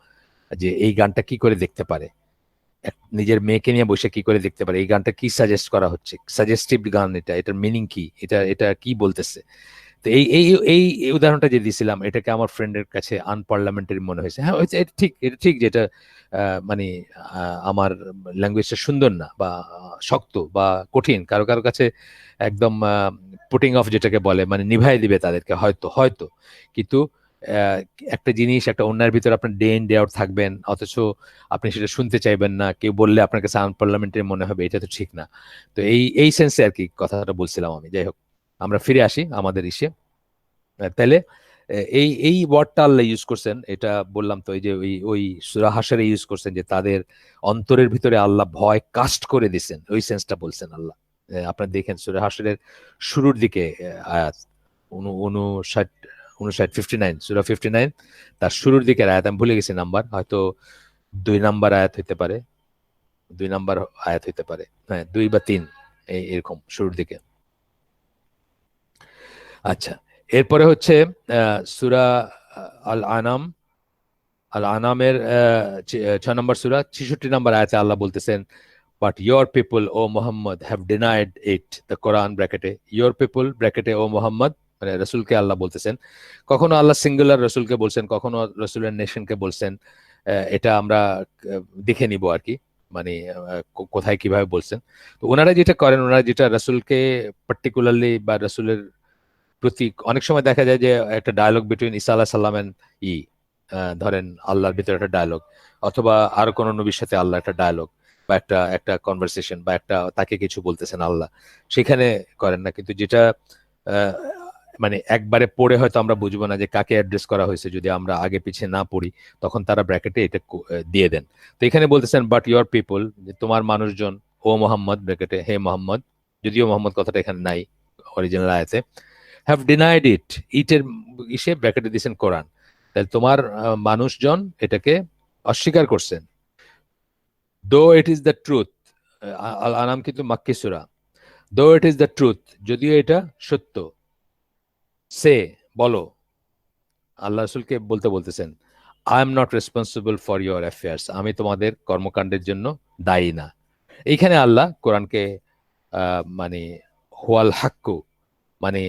যে এই গানটা কি করে দেখতে পারে, নিজের মেয়েকে নিয়ে বসে কি করে দেখতে পারে, এই গানটা কি সাজেস্ট করা হচ্ছে, সাজেস্টিভ গান, এটার মিনিং কি, এটা কি বলতেছে। তো এই এই এই এই উদাহরণটা যে দিয়েছিলাম, এটাকে আমার ফ্রেন্ডের কাছে আনপার্লামেন্টারি মনে হয়েছে। হ্যাঁ, এটা ঠিক যেটা মানে আমার ল্যাঙ্গুয়েজটা সুন্দর না বা শক্ত বা কঠিন, কারো কারো কাছে একদম পুটিং অফ যেটাকে বলে, মানে নিভাই দিবে তাদেরকে হয়তো হয়তো, কিন্তু আহ, একটা জিনিস, একটা অন্যায়ের ভিতরে আপনার ডে ইন ডে আউট থাকবেন, অথচ আপনি সেটা শুনতে চাইবেন না, কেউ বললে আপনার কাছে আনপার্লামেন্টারি মনে হবে, এটা তো ঠিক না। তো এই সেন্সে আর কি কথাটা বলছিলাম আমি। যাই হোক, আমরা ফিরে আসি আমাদের ইসে। তাহলে এই এই ওয়ার্ডটা আল্লাহ ইউজ করছেন, এটা বললাম তো, এই যে ওই ওই সূরা হাশরে ইউজ করছেন যে তাদের অন্তরের ভিতরে আল্লাহ ভয় কাস্ট করে দিছেন, ওই সেন্সটা বলছেন আল্লাহ। আপনারা দেখেন সূরা হাশরের শুরুর দিকে আয়াত 59 59 59, সূরা 59 তার শুরুর দিকের আয়াত, আমি ভুলে গেছি নাম্বার, হয়তো 2 নাম্বার আয়াত হইতে পারে, 2 নাম্বার আয়াত হইতে পারে, হ্যাঁ 2 বা 3, এরকম শুরুর দিকে। আচ্ছা, এরপরে হচ্ছে সূরা আল আনাম, আল আনামের 6 নম্বর সূরা 66 নম্বর আয়াতে আল্লাহ বলতেছেন, but your people O Muhammad have denied it, the Quran ব্র্যাকেটে ইয়োর পিপল ব্র্যাকেটে ও মোহাম্মদ, মানে রসুলকে আল্লাহ বলতেছেন। কখনো আল্লাহ সিঙ্গুলার রসুলকে বলছেন, কখনো রসুলের নেশনকে বলছেন। এটা আমরা দেখে নিব আর কি, মানে কোথায় কিভাবে বলছেন। তো ওনারা যেটা করেন, ওনারা যেটা রসুলকে পার্টিকুলারলি বা রসুলের প্রতি, অনেক সময় দেখা যায় যে একটা ডায়লগ বিটুইন ঈসা আলাহ সাল্লাম এন্ড ধরেন আল্লাহর ভিতরে একটা ডায়লগ, অথবা আর কোন নবীর সাথে আল্লাহ একটা ডায়লগ, বা একটা একটা কনভারসেশন, বা একটা তাকে কিছু বলতেছেন আল্লাহ, সেখানে করেন না। কিন্তু যেটা আহ, মানে একবারে পড়ে হয়তো আমরা বুঝবো না যে কাকে অ্যাড্রেস করা হয়েছে, যদি আমরা আগে পিছিয়ে না পড়ি, তখন তারা ব্র্যাকেটে এটা দিয়ে দেন। তো এখানে বলতেছেন বাট ইয়োর পিপল, তোমার মানুষজন, ও মোহাম্মদ ব্র্যাকেটে হে মোহাম্মদ, যদিও মোহাম্মদ কথাটা এখানে নাই অরিজিনাল আয়াতে, হ্যাভ ডিনাইড ইট, ইটের ইসে ব্র্যাকেটে দিয়েছেন কোরআন, তাহলে তোমার মানুষজন এটাকে অস্বীকার করছেন। দো ইট ইজ দ্য ট্রুথ, আল আনাম কিন্তু মাক্কি সূরা, দো ইট ইজ দ্য ট্রুথ, যদিও এটা সত্য, সে বলো, আল্লাহ রাসূলকে বলতেছেন, I am not responsible for your affairs, আমি তোমাদের কর্মকাণ্ডের জন্য দায়ী না। এইখানে আল্লাহ কোরআনকে মানে হুয়াল হাক্কু, মানে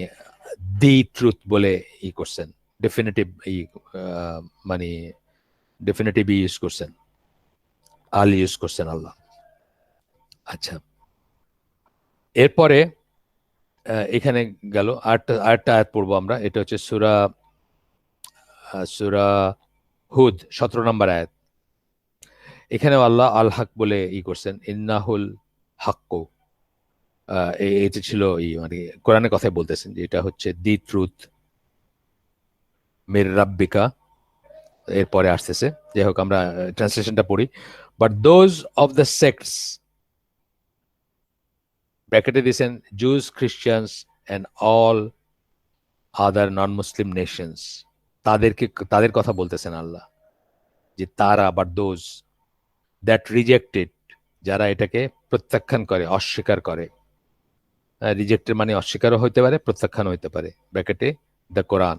দি ট্রুথ বলে ই করছেন, ডেফিনেটিভ মানে ডেফিনেটিভ ইউজ করছেন, আল ইউজ করছেন আল্লাহ। আচ্ছা, এরপরে এখানে গেল আরেকটা আয়াত পড়বো আমরা, এটা হচ্ছে সূরা সূরা হুদ 17 নম্বর আয়াত। এখানেও আল্লাহ আল হক বলে ই করছেন, ইন্নাহুল হাক্কু, এটা ছিল মানে কোরআনের কথাই বলতেছেন যে এটা হচ্ছে দি ট্রুথ মির রাব্বিকা, এরপরে আসতেছে। যাই হোক, আমরা ট্রান্সলেশনটা পড়ি। বাট দোজ অফ দ্য সেক্টস, ব্র্যাকেটে দিয়েছেন juice, খ্রিস্টানস and all other non Muslim Nations, তাদেরকে, তাদের কথা বলতেছেন আল্লাহ, যে তারা, বাট দোজ দ্যাট রিজেক্টেড, যারা এটাকে প্রত্যাখ্যান করে, অস্বীকার করে। রিজেক্টেড মানে অস্বীকারও হইতে পারে, প্রত্যাখ্যান হইতে পারে, ব্র্যাকেটে the Quran,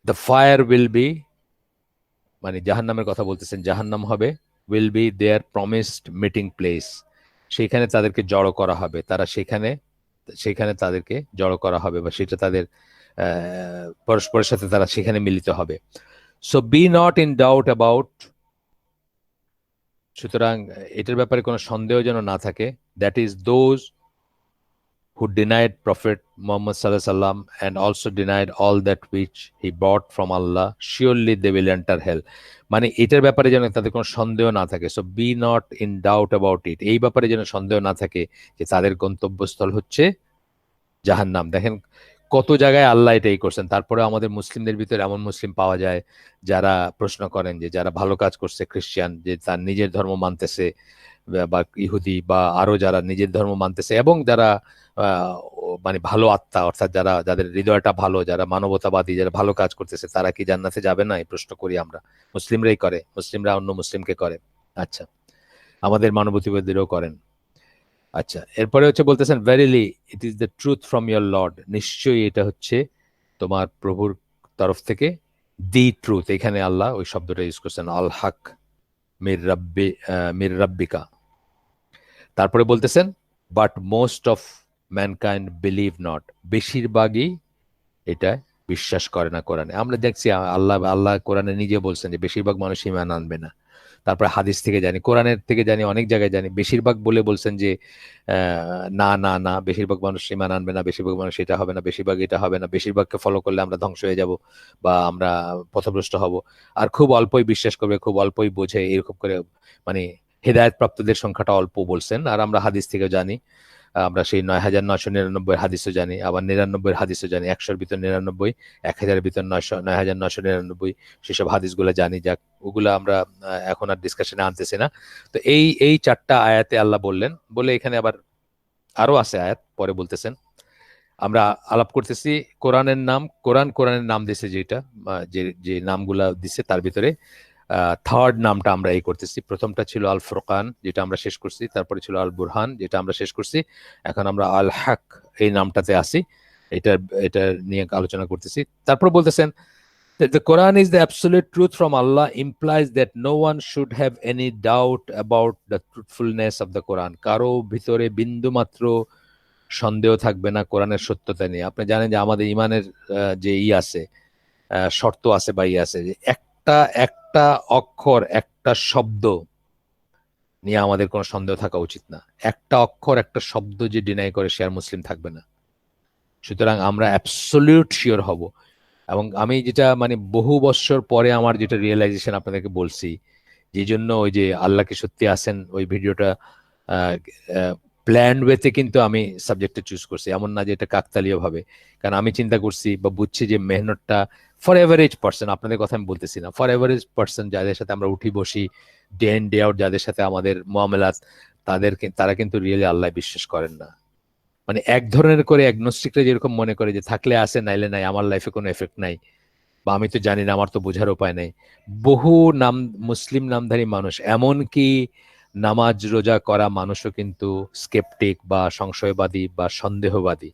the fire will be, মানে জাহান্নামের কথা বলতেছেন, জাহান্নাম হবে, will be there promised meeting place, সেইখানে তাদেরকে জড়ো করা হবে, তারা সেখানে, সেখানে তাদেরকে জড়ো করা হবে, বা সেটা তাদের পরস্পরের সাথে তারা সেখানে মিলিত হবে। So be not in doubt about, সুতরাং এটার ব্যাপারে কোনো সন্দেহ যেন না থাকে, that is those who denied Prophet Muhammad sallallahu alaihi wasallam and also denied all that which he brought from Allah, surely they will enter hell. মানে এটার ব্যাপারে যেন তাদের কোনো সন্দেহ না থাকে, so be not in doubt about it, এই ব্যাপারে যেন সন্দেহ না থাকে যে তাদের গন্তব্যস্থল হচ্ছে জাহান্নাম। দেখেন কত জায়গায় আল্লাহ এটাই করছেন। তারপরে আমাদের মুসলিমদের ভিতরে এমন মুসলিম পাওয়া যায় যারা প্রশ্ন করেন যে যারা ভালো কাজ করছে, খ্রিস্টান যে তার নিজের ধর্ম মানতেছে, বা ইহুদি বা আরো যারা নিজের ধর্ম মানতেছে, এবং যারা মানে ভালো আত্মা, অর্থাৎ যারা, যাদের হৃদয়টা ভালো, যারা মানবতাবাদী, যারা ভালো কাজ করতেছে, তারা কি জান্নাতে যাবে না, এই প্রশ্ন করি আমরা। মুসলিমরাই করে, মুসলিমরা অন্য মুসলিমকে করে। আচ্ছা, আমাদের মানবতাবাদীরাও করেন। আচ্ছা, এরপরে হচ্ছে বলতেছেন verily it is the truth from your Lord, নিশ্চয়ই এটা হচ্ছে তোমার প্রভুর তরফ থেকে দি ট্রুথ। এখানে আল্লাহ ওই শব্দটা ইউজ করছেন, আল হক মির রাব্বিকা। তারপরে বলতেছেন but most of mankind believe not, বেশিরভাগই এটা বিশ্বাস করে না কোরআনে। আমরা দেখছি আল্লাহ আল্লাহ কোরআনে নিজে বলছেন যে বেশিরভাগ মানুষ ঈমান আনবে না। তারপরে হাদিস থেকে জানি, কোরআনের থেকে জানি, অনেক জায়গায় জানি, বেশিরভাগ বলে বলছেন যে না না না, বেশিরভাগ মানুষ ঈমান আনবে না, বেশিরভাগ মানুষ এটা হবে না, বেশিরভাগ এটা হবে না, বেশিরভাগকে ফলো করলে আমরা ধ্বংস হয়ে যাব বা আমরা পথভ্রষ্ট হব, আর খুব অল্পই বিশ্বাস করবে, খুব অল্পই বোঝে, এরকম করে মানে হেদায়েত প্রাপ্তদের সংখ্যাটা অল্প বলছেন। আর আমরা হাদিস থেকে জানি, আমরা সেই ৯,৯৯৯ হাদিসও জানি, আবার ৯৯ হাদিসও জানি, ১০০-র ভিতর ৯৯, ১,০০০-এর ভিতর ৯,৯৯৯, সেসব হাদিসগুলো জানি। যাক, ওগুলো আমরা এখন আর ডিসকাশনে আনতেছি না। তো এই চারটা আয়াতে আল্লাহ বললেন, বলে এখানে আবার আরো আছে আয়াত, পরে বলতেছেন। আমরা আলাপ করতেছি কোরআনের নাম, কোরআনের নাম দিছে যেটা, যে যে নামগুলা দিছে তার ভিতরে থার্ড নামটা আমরা এই করতেছি। প্রথমটা ছিল আল ফুরকান, যেটা আমরা শেষ করছি, তারপরে ছিল আল বুরহান, যেটা আমরা শেষ করছি, এখন আমরা আল হক এই নামটাতে আসি, এটা এটা নিয়ে আলোচনা করতেছি। তারপর বলতেছেন that the Quran is the absolute truth from Allah implies that no one should have any doubt about the truthfulness of the Quran. কারো ভিতরে বিন্দু মাত্র সন্দেহ থাকবে না কোরআনের সত্যতা নিয়ে। আপনি জানেন যে আমাদের ইমানের যে আছে, শর্ত আছে বা আছে, যে একটা একটা অক্ষর, একটা শব্দ নিয়ে আমাদের কোনো সন্দেহ থাকা উচিত না। একটা অক্ষর, একটা শব্দ যে ডিনাই করে সে আর মুসলিম থাকবে না। সুতরাং আমরা অ্যাবসলিউট শিওর হব। এবং আমি যেটা মানে বহু বছর পরে আমার যেটা রিয়েলাইজেশন আপনাদেরকে বলছি, যে জন্য ওই যে আল্লাহ কি সত্যি আছেন ওই ভিডিওটা প্ল্যান্ড ওয়েতে কিন্তু আমি সাবজেক্টটা চুজ করছি, এমন না যে এটা কাকতালীয় ভাবে। কারণ আমি চিন্তা করছি বা বুঝছি যে মেহনতটা ফর এভারেজ পার্সন, আপনাদের কথা আমি বলতেছি না, ফর এভারেজ পার্সন যাদের সাথে আমরা উঠি বসি ডে ইন ডে আউট, যাদের সাথে আমাদের মামলাত, তারা কিন্তু রিয়েলি আল্লাহ বিশ্বাস করেন না। মানে এক ধরনের করে অ্যাগনোস্টিকরা যেরকম মনে করে যে থাকলে আছে নাইলে নাই, আমার লাইফে কোনো এফেক্ট নাই, বা আমি তো জানি না, আমার তো বোঝার উপায় নেই। বহু নাম মুসলিম নামধারী মানুষ, এমনকি নামাজ রোজা করা মানুষও কিন্তু স্কেপটিক বা সংশয়বাদী বা সন্দেহবাদী।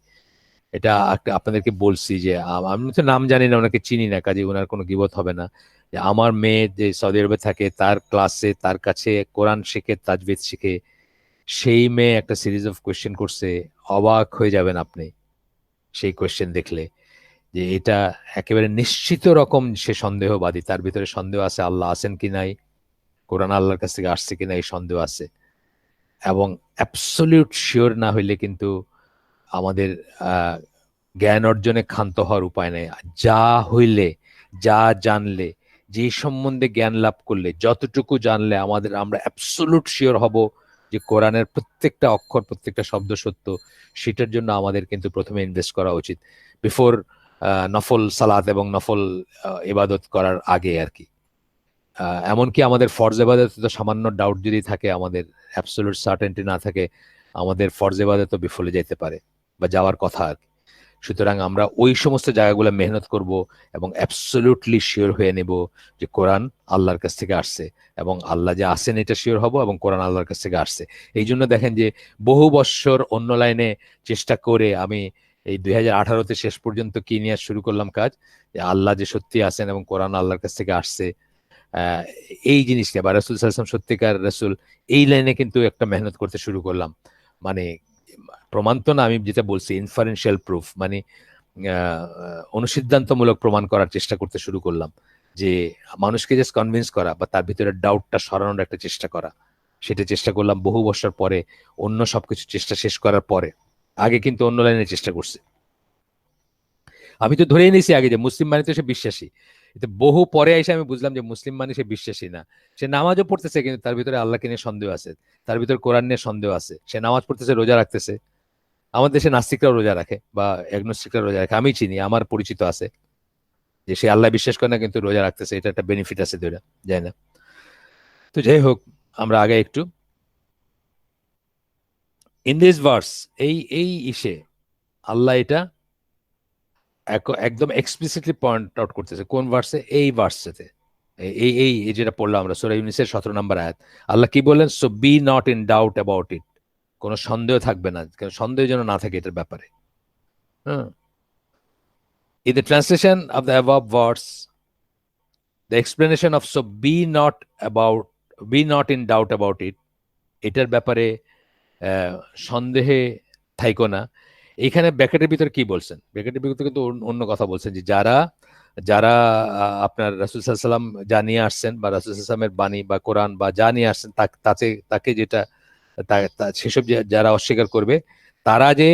এটা আপনাদেরকে বলছি যে আমি তো নাম জানি না, ওনাকে চিনি না, কাজে ওনার কোনো গিবত হবে না। যে আমার মেয়ে যে সৌদি আরবে থাকে, তার ক্লাসে তার কাছে কোরআন শিখে, তাজবিদ শিখে, সেই মেয়ে একটা সিরিজ অফ কোয়েশ্চেন করছে, অবাক হয়ে যাবেন আপনি সেই কোয়েশ্চেন দেখলে, যে এটা একেবারে নিশ্চিত রকম সে সন্দেহবাদী, তার ভিতরে সন্দেহ আছে আল্লাহ আছেন কি নাই, কোরআন আল্লাহর কাছ থেকে আসছে কিনা, এই সন্দেহ আছে। এবং অ্যাবসলিউট শিওর না হইলে কিন্তু আমাদের জ্ঞান অর্জনে ক্ষান্ত হওয়ার উপায় নেই। যা হইলে, যা জানলে, যে সম্বন্ধে জ্ঞান লাভ করলে, যতটুকু জানলে আমরা অ্যাবসলিউট শিওর হব যে কোরআনের প্রত্যেকটা অক্ষর, প্রত্যেকটা শব্দ সত্য, সেটার জন্য আমাদের কিন্তু প্রথমে ইনভেস্ট করা উচিত, বিফোর নফল সালাত এবং নফল ইবাদত করার আগে আর কি। এমনকি আমাদের ফরজ ইবাদতে তো সামান্য ডাউট যদি থাকে, আমাদের অ্যাবসলিউট সার্টেনটি না থাকে, আমাদের ফরজ ইবাদত তো বিফলে যেতে পারে বা যাওয়ার কথা আর কি। সুতরাং আমরা ওই সমস্ত জায়গাগুলো মেহনত করব এবং অ্যাবসলিউটলি শিওর হয়ে নেব যে কোরআন আল্লাহর কাছ থেকে আসছে, এবং আল্লাহ যে আসেন এটা শিওর হব, এবং কোরআন আল্লাহর কাছ থেকে আসছে। এই জন্য দেখেন যে বহু বৎসর অন্য লাইনে চেষ্টা করে আমি এই 2018-তে শেষ পর্যন্ত কি নিয়ে শুরু করলাম কাজ, যে আল্লাহ যে সত্যি আছেন এবং কোরআন আল্লাহর কাছ থেকে আসছে, এই জিনিসটা বা রাসূল সাল্লাল্লাহু আলাইহি ওয়াসাল্লাম সত্যিকার রাসূল, এই লাইনে কিন্তু একটা মেহনত করতে শুরু করলাম। মানে প্রমাণ তো না, আমি যেটা বলছি ইনফারেন্সিয়াল প্রুফ, মানে অনুসিদ্ধান্তমূলক প্রমাণ করার চেষ্টা করতে শুরু করলাম, যে মানুষকে জাস্ট কনভিন্স করা বা তার ভিতরে ডাউটটা সরানোর একটা চেষ্টা করা। সেটা চেষ্টা করলাম বহু বছর পরে, অন্য সবকিছু চেষ্টা শেষ করার পরে। আগে কিন্তু অন্য লাইনে চেষ্টা করছি। আমি তো ধরেই নিয়েছি আগে যে মুসলিম মানে তো সে বিশ্বাসী, কিন্তু বহু পরে এসে আমি বুঝলাম যে মুসলিম মানে সে বিশ্বাসী না। সে নামাজও পড়তেছে কিন্তু তার ভিতরে আল্লাহকে নিয়ে সন্দেহ আছে, তার ভিতরে কোরআন নিয়ে সন্দেহ আছে। সে নামাজ পড়তেছে, রোজা রাখতেছে, আমাদের দেশে নাস্তিকরাও রোজা রাখে বা অ্যাগনোস্টিকরা রোজা রাখে, আমি চিনি, আমার পরিচিত আছে, যে সে আল্লাহ বিশ্বাস করে না কিন্তু রোজা রাখতেছে, এটা একটা বেনিফিট আছে ধরে যায় না। তো যাই হোক, আমরা আগে একটু ইন দিস ভার্স, এই এই ইসে আল্লাহ এটা একদম এক্সপ্লিসিটলি পয়েন্ট আউট করতেছে। কোন ভার্সে? এই ভার্সেতে, এই এই এই যেটা পড়লাম আমরা সূরা ইউনূসের 17 নম্বর আয়াত। আল্লাহ কি বললেন? So be not in doubt about it, কোনো সন্দেহ থাকবে না, সন্দেহ যেন না থাকে এটার ব্যাপারে। হ্যাঁ, in the translation of the above verse, the explanation of so be not in doubt about it, এটার ব্যাপারে সন্দেহে থাইকো না। এখানে ব্র্যাকেটের ভিতরে কি বলছেন? ব্র্যাকেটের ভিতরে কিন্তু অন্য কথা বলছেন, যে যারা যারা আপনার রাসূল সাল্লাল্লাহু আলাইহি ওয়াসাল্লাম যা নিয়ে আসছেন, বা রাসূল সাল্লাল্লাহু আলাইহি ওয়াসাল্লামের বাণী বা কোরআন বা যা নিয়ে আসছেন, তাকে যেটা সেসব যারা অস্বীকার করবে, তারা যে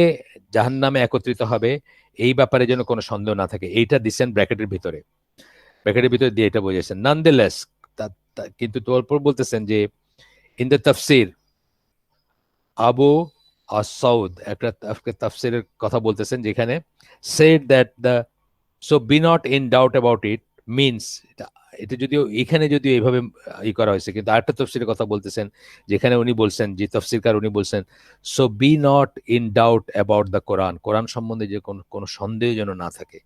জাহান্নামে একত্রিত হবে, এই ব্যাপারে যেন কোনো সন্দেহ না থাকে, এইটা দিচ্ছেন ব্র্যাকেটের ভিতরে। ব্র্যাকেটের ভিতরে দিয়ে এটা বোঝাচ্ছেন। নানদেলেস, কিন্তু তারপর বলতেছেন যে ইন দ্য তাফসির, আবু আসাউদ একটা তাফসিরের কথা বলতেছেন, যেখানে said that the so be not in doubt about it means, এটা যদিও এখানে যদিও এইভাবে করা হয়েছে, কিন্তু আরেকটা তফসিরের কথা বলতেছেন, যেখানে উনি বলছেন, যে তফসিরকার উনি বলছেন, so be not in doubt about the Quran, Quran সম্বন্ধে যে কোনো সন্দেহ যেন না থাকে,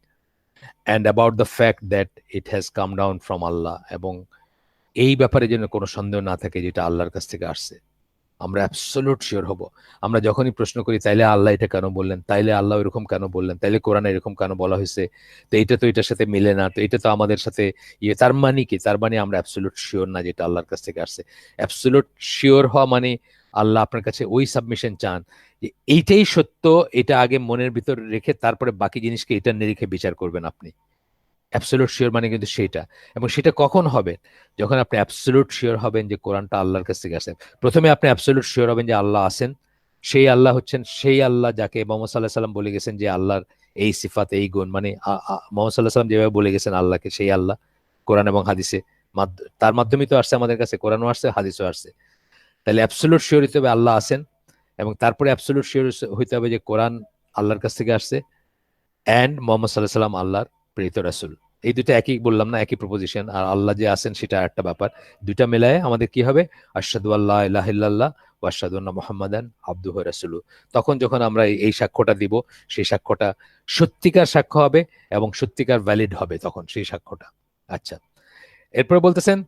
and about the fact that it has come down from Allah, এবং এই ব্যাপারে যেন কোনো সন্দেহ না থাকে যেটা আল্লাহর কাছ থেকে আসছে। আমরা অ্যাবসলিউট শিওর হব। আমরা যখনই প্রশ্ন করি, তাইলে আল্লাহ এটা কেন বললেন, তাইলে আল্লাহ এরকম কেন বললেন, তাইলে কোরআনে এরকম কেন বলা হয়েছে, তো এটা তো এটার সাথে মিলে না, তো এটা তো আমাদের সাথে তার মানে কি? তার মানে আমরা অ্যাবসলিউট শিওর না যেটা আল্লাহর কাছ থেকে আসছে। অ্যাবসলিউট শিওর হওয়া মানে আল্লাহ আপনার কাছে ওই সাবমিশন চান, যে এইটাই সত্য, এটা আগে মনের ভিতর রেখে তারপরে বাকি জিনিসকে এটা নিরিখে বিচার করবেন আপনি। অ্যাবসলিউট শিওর মানে কিন্তু সেইটা। এবং সেটা কখন হবে? যখন আপনি অ্যাবসলিউট শিওর হবেন যে কোরআনটা আল্লাহর কাছ থেকে আসে। প্রথমে আপনি অ্যাবসলিউট শিওর হবেন যে আল্লাহ আছেন, সেই আল্লাহ হচ্ছেন সেই আল্লাহ যাকে মোহাম্মদ সাল্লাহ সাল্লাম বলে গেছেন যে আল্লাহর এই সিফাত, এই গুণ, মানে মোহাম্মদ সাল্লাহ সাল্লাম যেভাবে বলে গেছেন আল্লাহকে, সেই আল্লাহ কোরআন এবং হাদিসে তার মাধ্যমেই তো আসছে আমাদের কাছে, কোরআনও আসছে, হাদিসও আসছে। তাহলে অ্যাবসলিউট শিওর হইতে হবে আল্লাহ আছেন, এবং তারপরে অ্যাবসলিউট শিওর হইতে হবে যে কোরআন আল্লাহর কাছ থেকে আসছে, অ্যান্ড মোহাম্মদ সাল্লাহ সাল্লাম আল্লাহর প্রেরিত রাসূল। এই দুটো একই বললাম না, একই প্রপোজিশন। আর আল্লাহ যে আছেন সেটা একটা ব্যাপার। দুইটা মেলায় আমাদের কি হবে? আশহাদু আল্লা ইলাহা ইল্লাল্লাহ ওয়া আশহাদু আন্না মুহাম্মাদান আবদুহু ওয়া রাসূলুহু। তখন যখন আমরা এই সাক্ষ্যটা দিব, সেই সাক্ষ্যটা সত্যিকার সাক্ষ্য হবে এবং সত্যিকার ভ্যালিড হবে তখন সেই সাক্ষ্যটা। আচ্ছা, এরপরে বলতেছেন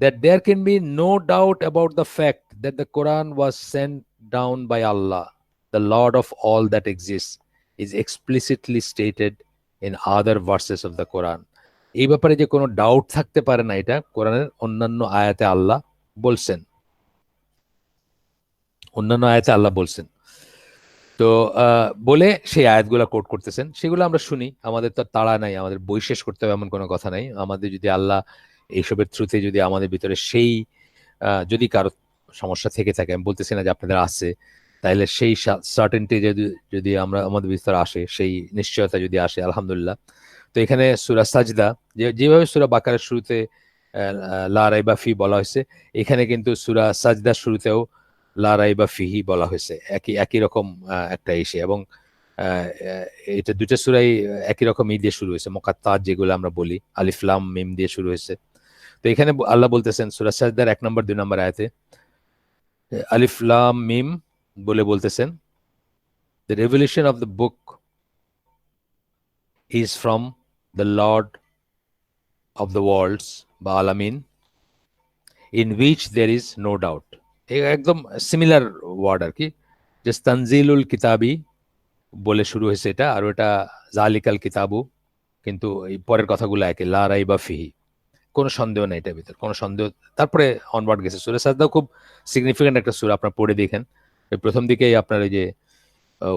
that there can be no doubt about the fact that the Quran was sent down by Allah, the Lord of all that exists, is explicitly stated in other verses of the Quran. এই ব্যাপারে যে কোনো doubt থাকতে পারে না, এটা কোরআনের অন্যান্য আয়াতে আল্লাহ বলছেন, অন্যান্য আয়াতে আল্লাহ বলছেন। তো বলে সেই আয়াতগুলো কোট করতেছেন, সেগুলো আমরা শুনি। আমাদের তো তাড়া নাই, আমাদের বই শেষ করতে হবে এমন কোনো কথা নাই। আমাদের যদি আল্লাহ এইসবের থ্রুতে যদি আমাদের ভিতরে সেই যদি কারো সমস্যা থেকে থাকে, আমি বলতেছি না যে আপনাদের আছে, তাহলে সেই সার্টেনটি যদি যদি আমরা আমাদের ভিতরে আসে, সেই নিশ্চয়তা যদি আসে, আলহামদুলিল্লাহ। তো এখানে সূরা সাজদা, যেভাবে সূরা বাকারার শুরুতে লা রাইবা ফি বলা হয়েছে, এখানে কিন্তু সূরা সাজদার শুরুতেও লা রাইবা ফিহি বলা হয়েছে, একই একই রকম একটা ইসে। এবং এটা দুইটা সূরাই একই রকম ই দিয়ে শুরু হয়েছে, মুকাত্তাত যেগুলো আমরা বলি, আলিফ লাম মিম দিয়ে শুরু হয়েছে। তো এখানে আল্লাহ বলতেছেন সূরা সাজদার 1 নম্বর 2 নম্বর আয়াতে আলিফ লাম মিম বলে বলতেছেন, the revelation of the book is from the Lord of the worlds বা আলামিন, in which there is no doubt. একদম সিমিলার ওয়ার্ড আর কি, যে তানজিলুল কিতাবি বলে শুরু হয়েছে এটা, আর ওটা জালিকাল কিতাবু, কিন্তু এই পরের কথাগুলো একে লা রাইবা ফিহি, কোনো সন্দেহ নেই এটার ভিতর, কোনো সন্দেহ। তারপরে অনওয়ার্ড গেছে। সূরা সাজদা খুব সিগনিফিক্যান্ট একটা সূরা, আপনার পড়ে দেখেন। এই প্রথম দিকেই আপনার ওই যে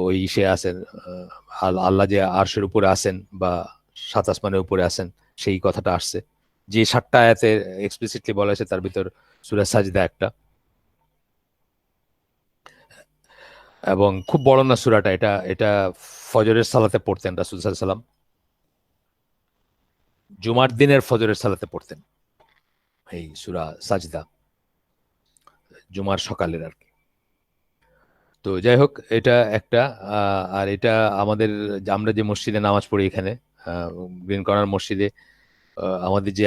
ওই ইসে আছেন, আল্লাহ যে আরশের উপরে আছেন বা 7 আসমানের উপরে আছেন, সেই কথাটা আসছে। যে 7টা আয়াতে এক্সপ্লিসিটলি বলা হয়েছে, তার ভিতর সূরা সাজদা একটা। এবং খুব বড় না সূরাটা, এটা এটা ফজরের সালাতে পড়তেন রাসূল সাল্লাল্লাহু আলাইহি সাল্লাম, জুমার দিনের ফজরের সালাতে পড়তেন এই সূরা সাজদা, জুমার সকালের আর কি। তো যাই হোক, এটা একটা। আর এটা আমাদের আমরা যে মসজিদে নামাজ পড়ি এখানে, গ্রিন কর্নার মসজিদে, আমাদের যে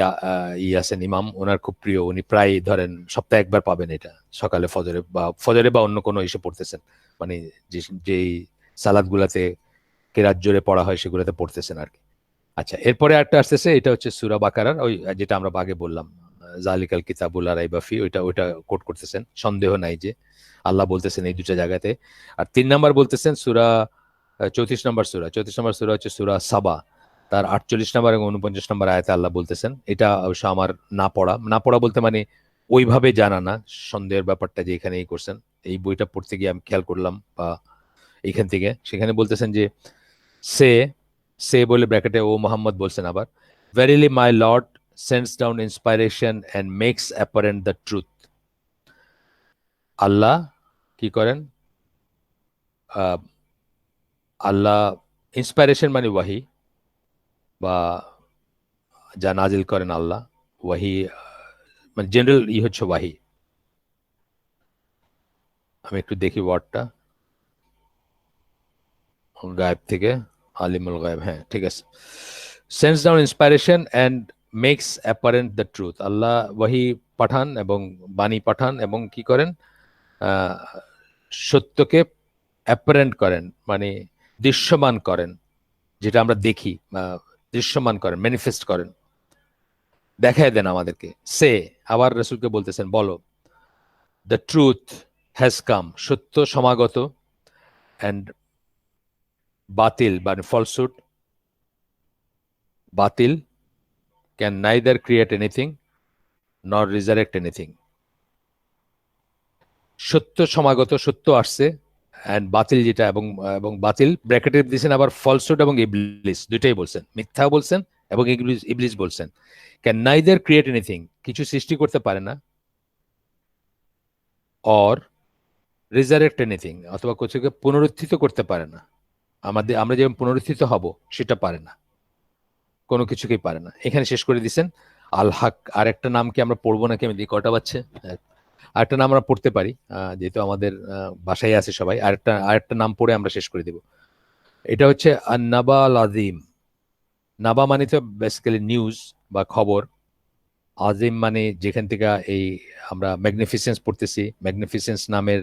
আছেন ইমাম, ওনার খুব প্রিয়, উনি প্রায় ধরেন সপ্তাহে একবার পাবেন এটা, সকালে ফজরে বা অন্য কোনো ইসে পড়তেছেন, মানে যেই সালাদ গুলাতে কেরাত জোরে পড়া হয় সেগুলোতে পড়তেছেন আর কি। আচ্ছা, এরপরে একটা আসতেছে, এটা হচ্ছে সূরা বাকারার ওই যেটা আমরা আগে বললাম, জালিকাল কিতাবুল লা রাইবা ফি, ওইটা কোট করতেছেন, সন্দেহ নাই যে আল্লাহ বলতেছেন এই দুটো জায়গাতে। আর 3 নাম্বার বলতেছেন সূরা 34 নম্বর সূরা হচ্ছে সূরা সাবা, তার 48 নম্বর এবং 49 নম্বর আয়াতে আল্লাহ বলতেছেন। এটা অবশ্য আমার না পড়া বলতে মানে ওইভাবে জানা না, সন্দেহের ব্যাপারটা যে এখানেই করছেন। এই বইটা পড়তে গিয়ে আমি খেয়াল করলাম, বা এইখান থেকে সেখানে বলতেছেন যে সে সে বলে ব্র্যাকেটে ও মোহাম্মদ বলছেন আবার, verily my lord sends down inspiration and makes apparent the truth. Allah কি করেন? আহ, আল্লাহ ইন্সপাইরেশন মানে ওয়াহি, বা যা নাজিল করেন আল্লাহ, ওয়াহি মানে জেনারেল হচ্ছে ওয়াহি। আমি একটু দেখি ওয়ার্ডটা, গায়েব থেকে আলিমুল গায়েব, হ্যাঁ ঠিক আছে। Sends down inspiration and makes apparent the truth. Allah ওয়াহি পাঠান এবং বাণী পাঠান এবং কি করেন? আহ, সত্যকে অ্যাপারেন্ট করেন, মানে দৃশ্যমান করেন, যেটা আমরা দেখি, দৃশ্যমান করেন, ম্যানিফেস্ট করেন, দেখায় দেন আমাদেরকে। সে আবার রসুলকে বলতেছেন, বলো, দ্য ট্রুথ হ্যাজ কাম, সত্য সমাগত, অ্যান্ড বাতিল মানে ফলসুট, বাতিল ক্যান নাইদার ক্রিয়েট এনিথিং নর রিজারেক্ট এনিথিং। সত্য সমাগত, সত্য আসছে, অ্যান্ড বাতিল যেটা, এবং এবং বাতিল ব্র্যাকেটে দিয়েছেন আবার ফলসুট এবং ইবলিস, দুইটাই বলছেন, মিথ্যা বলছেন এবং ইবলিস বলছেন। ক্যান নাইদার ক্রিয়েট এনিথিং, কিছু সৃষ্টি করতে পারে না, অর রিজারেক্ট এনিথিং, অথবা কিছুকে পুনরুত্থিত করতে পারে না। আমরা যেমন পুনরুত্থিত হব সেটা পারে না, কোনো কিছুকেই পারে না। এখানে শেষ করে দিচ্ছেন আল হাক। আর একটা নাম কি আমরা পড়বো নাকি? আমি দিই, কটা বাচ্চা, আরেকটা নাম আমরা পড়তে পারি, যেহেতু আমাদের বাসায় আছে সবাই। আরেকটা নাম পড়ে আমরা শেষ করে দিব। এটা হচ্ছে আন্নাবা আল আজিম। নাবা মানে তো বেসিক্যালি নিউজ বা খবর, আজিম মানে যেখান থেকে এই আমরা ম্যাগনিফিসেন্স পড়তেছি, ম্যাগনিফিসেন্স নামের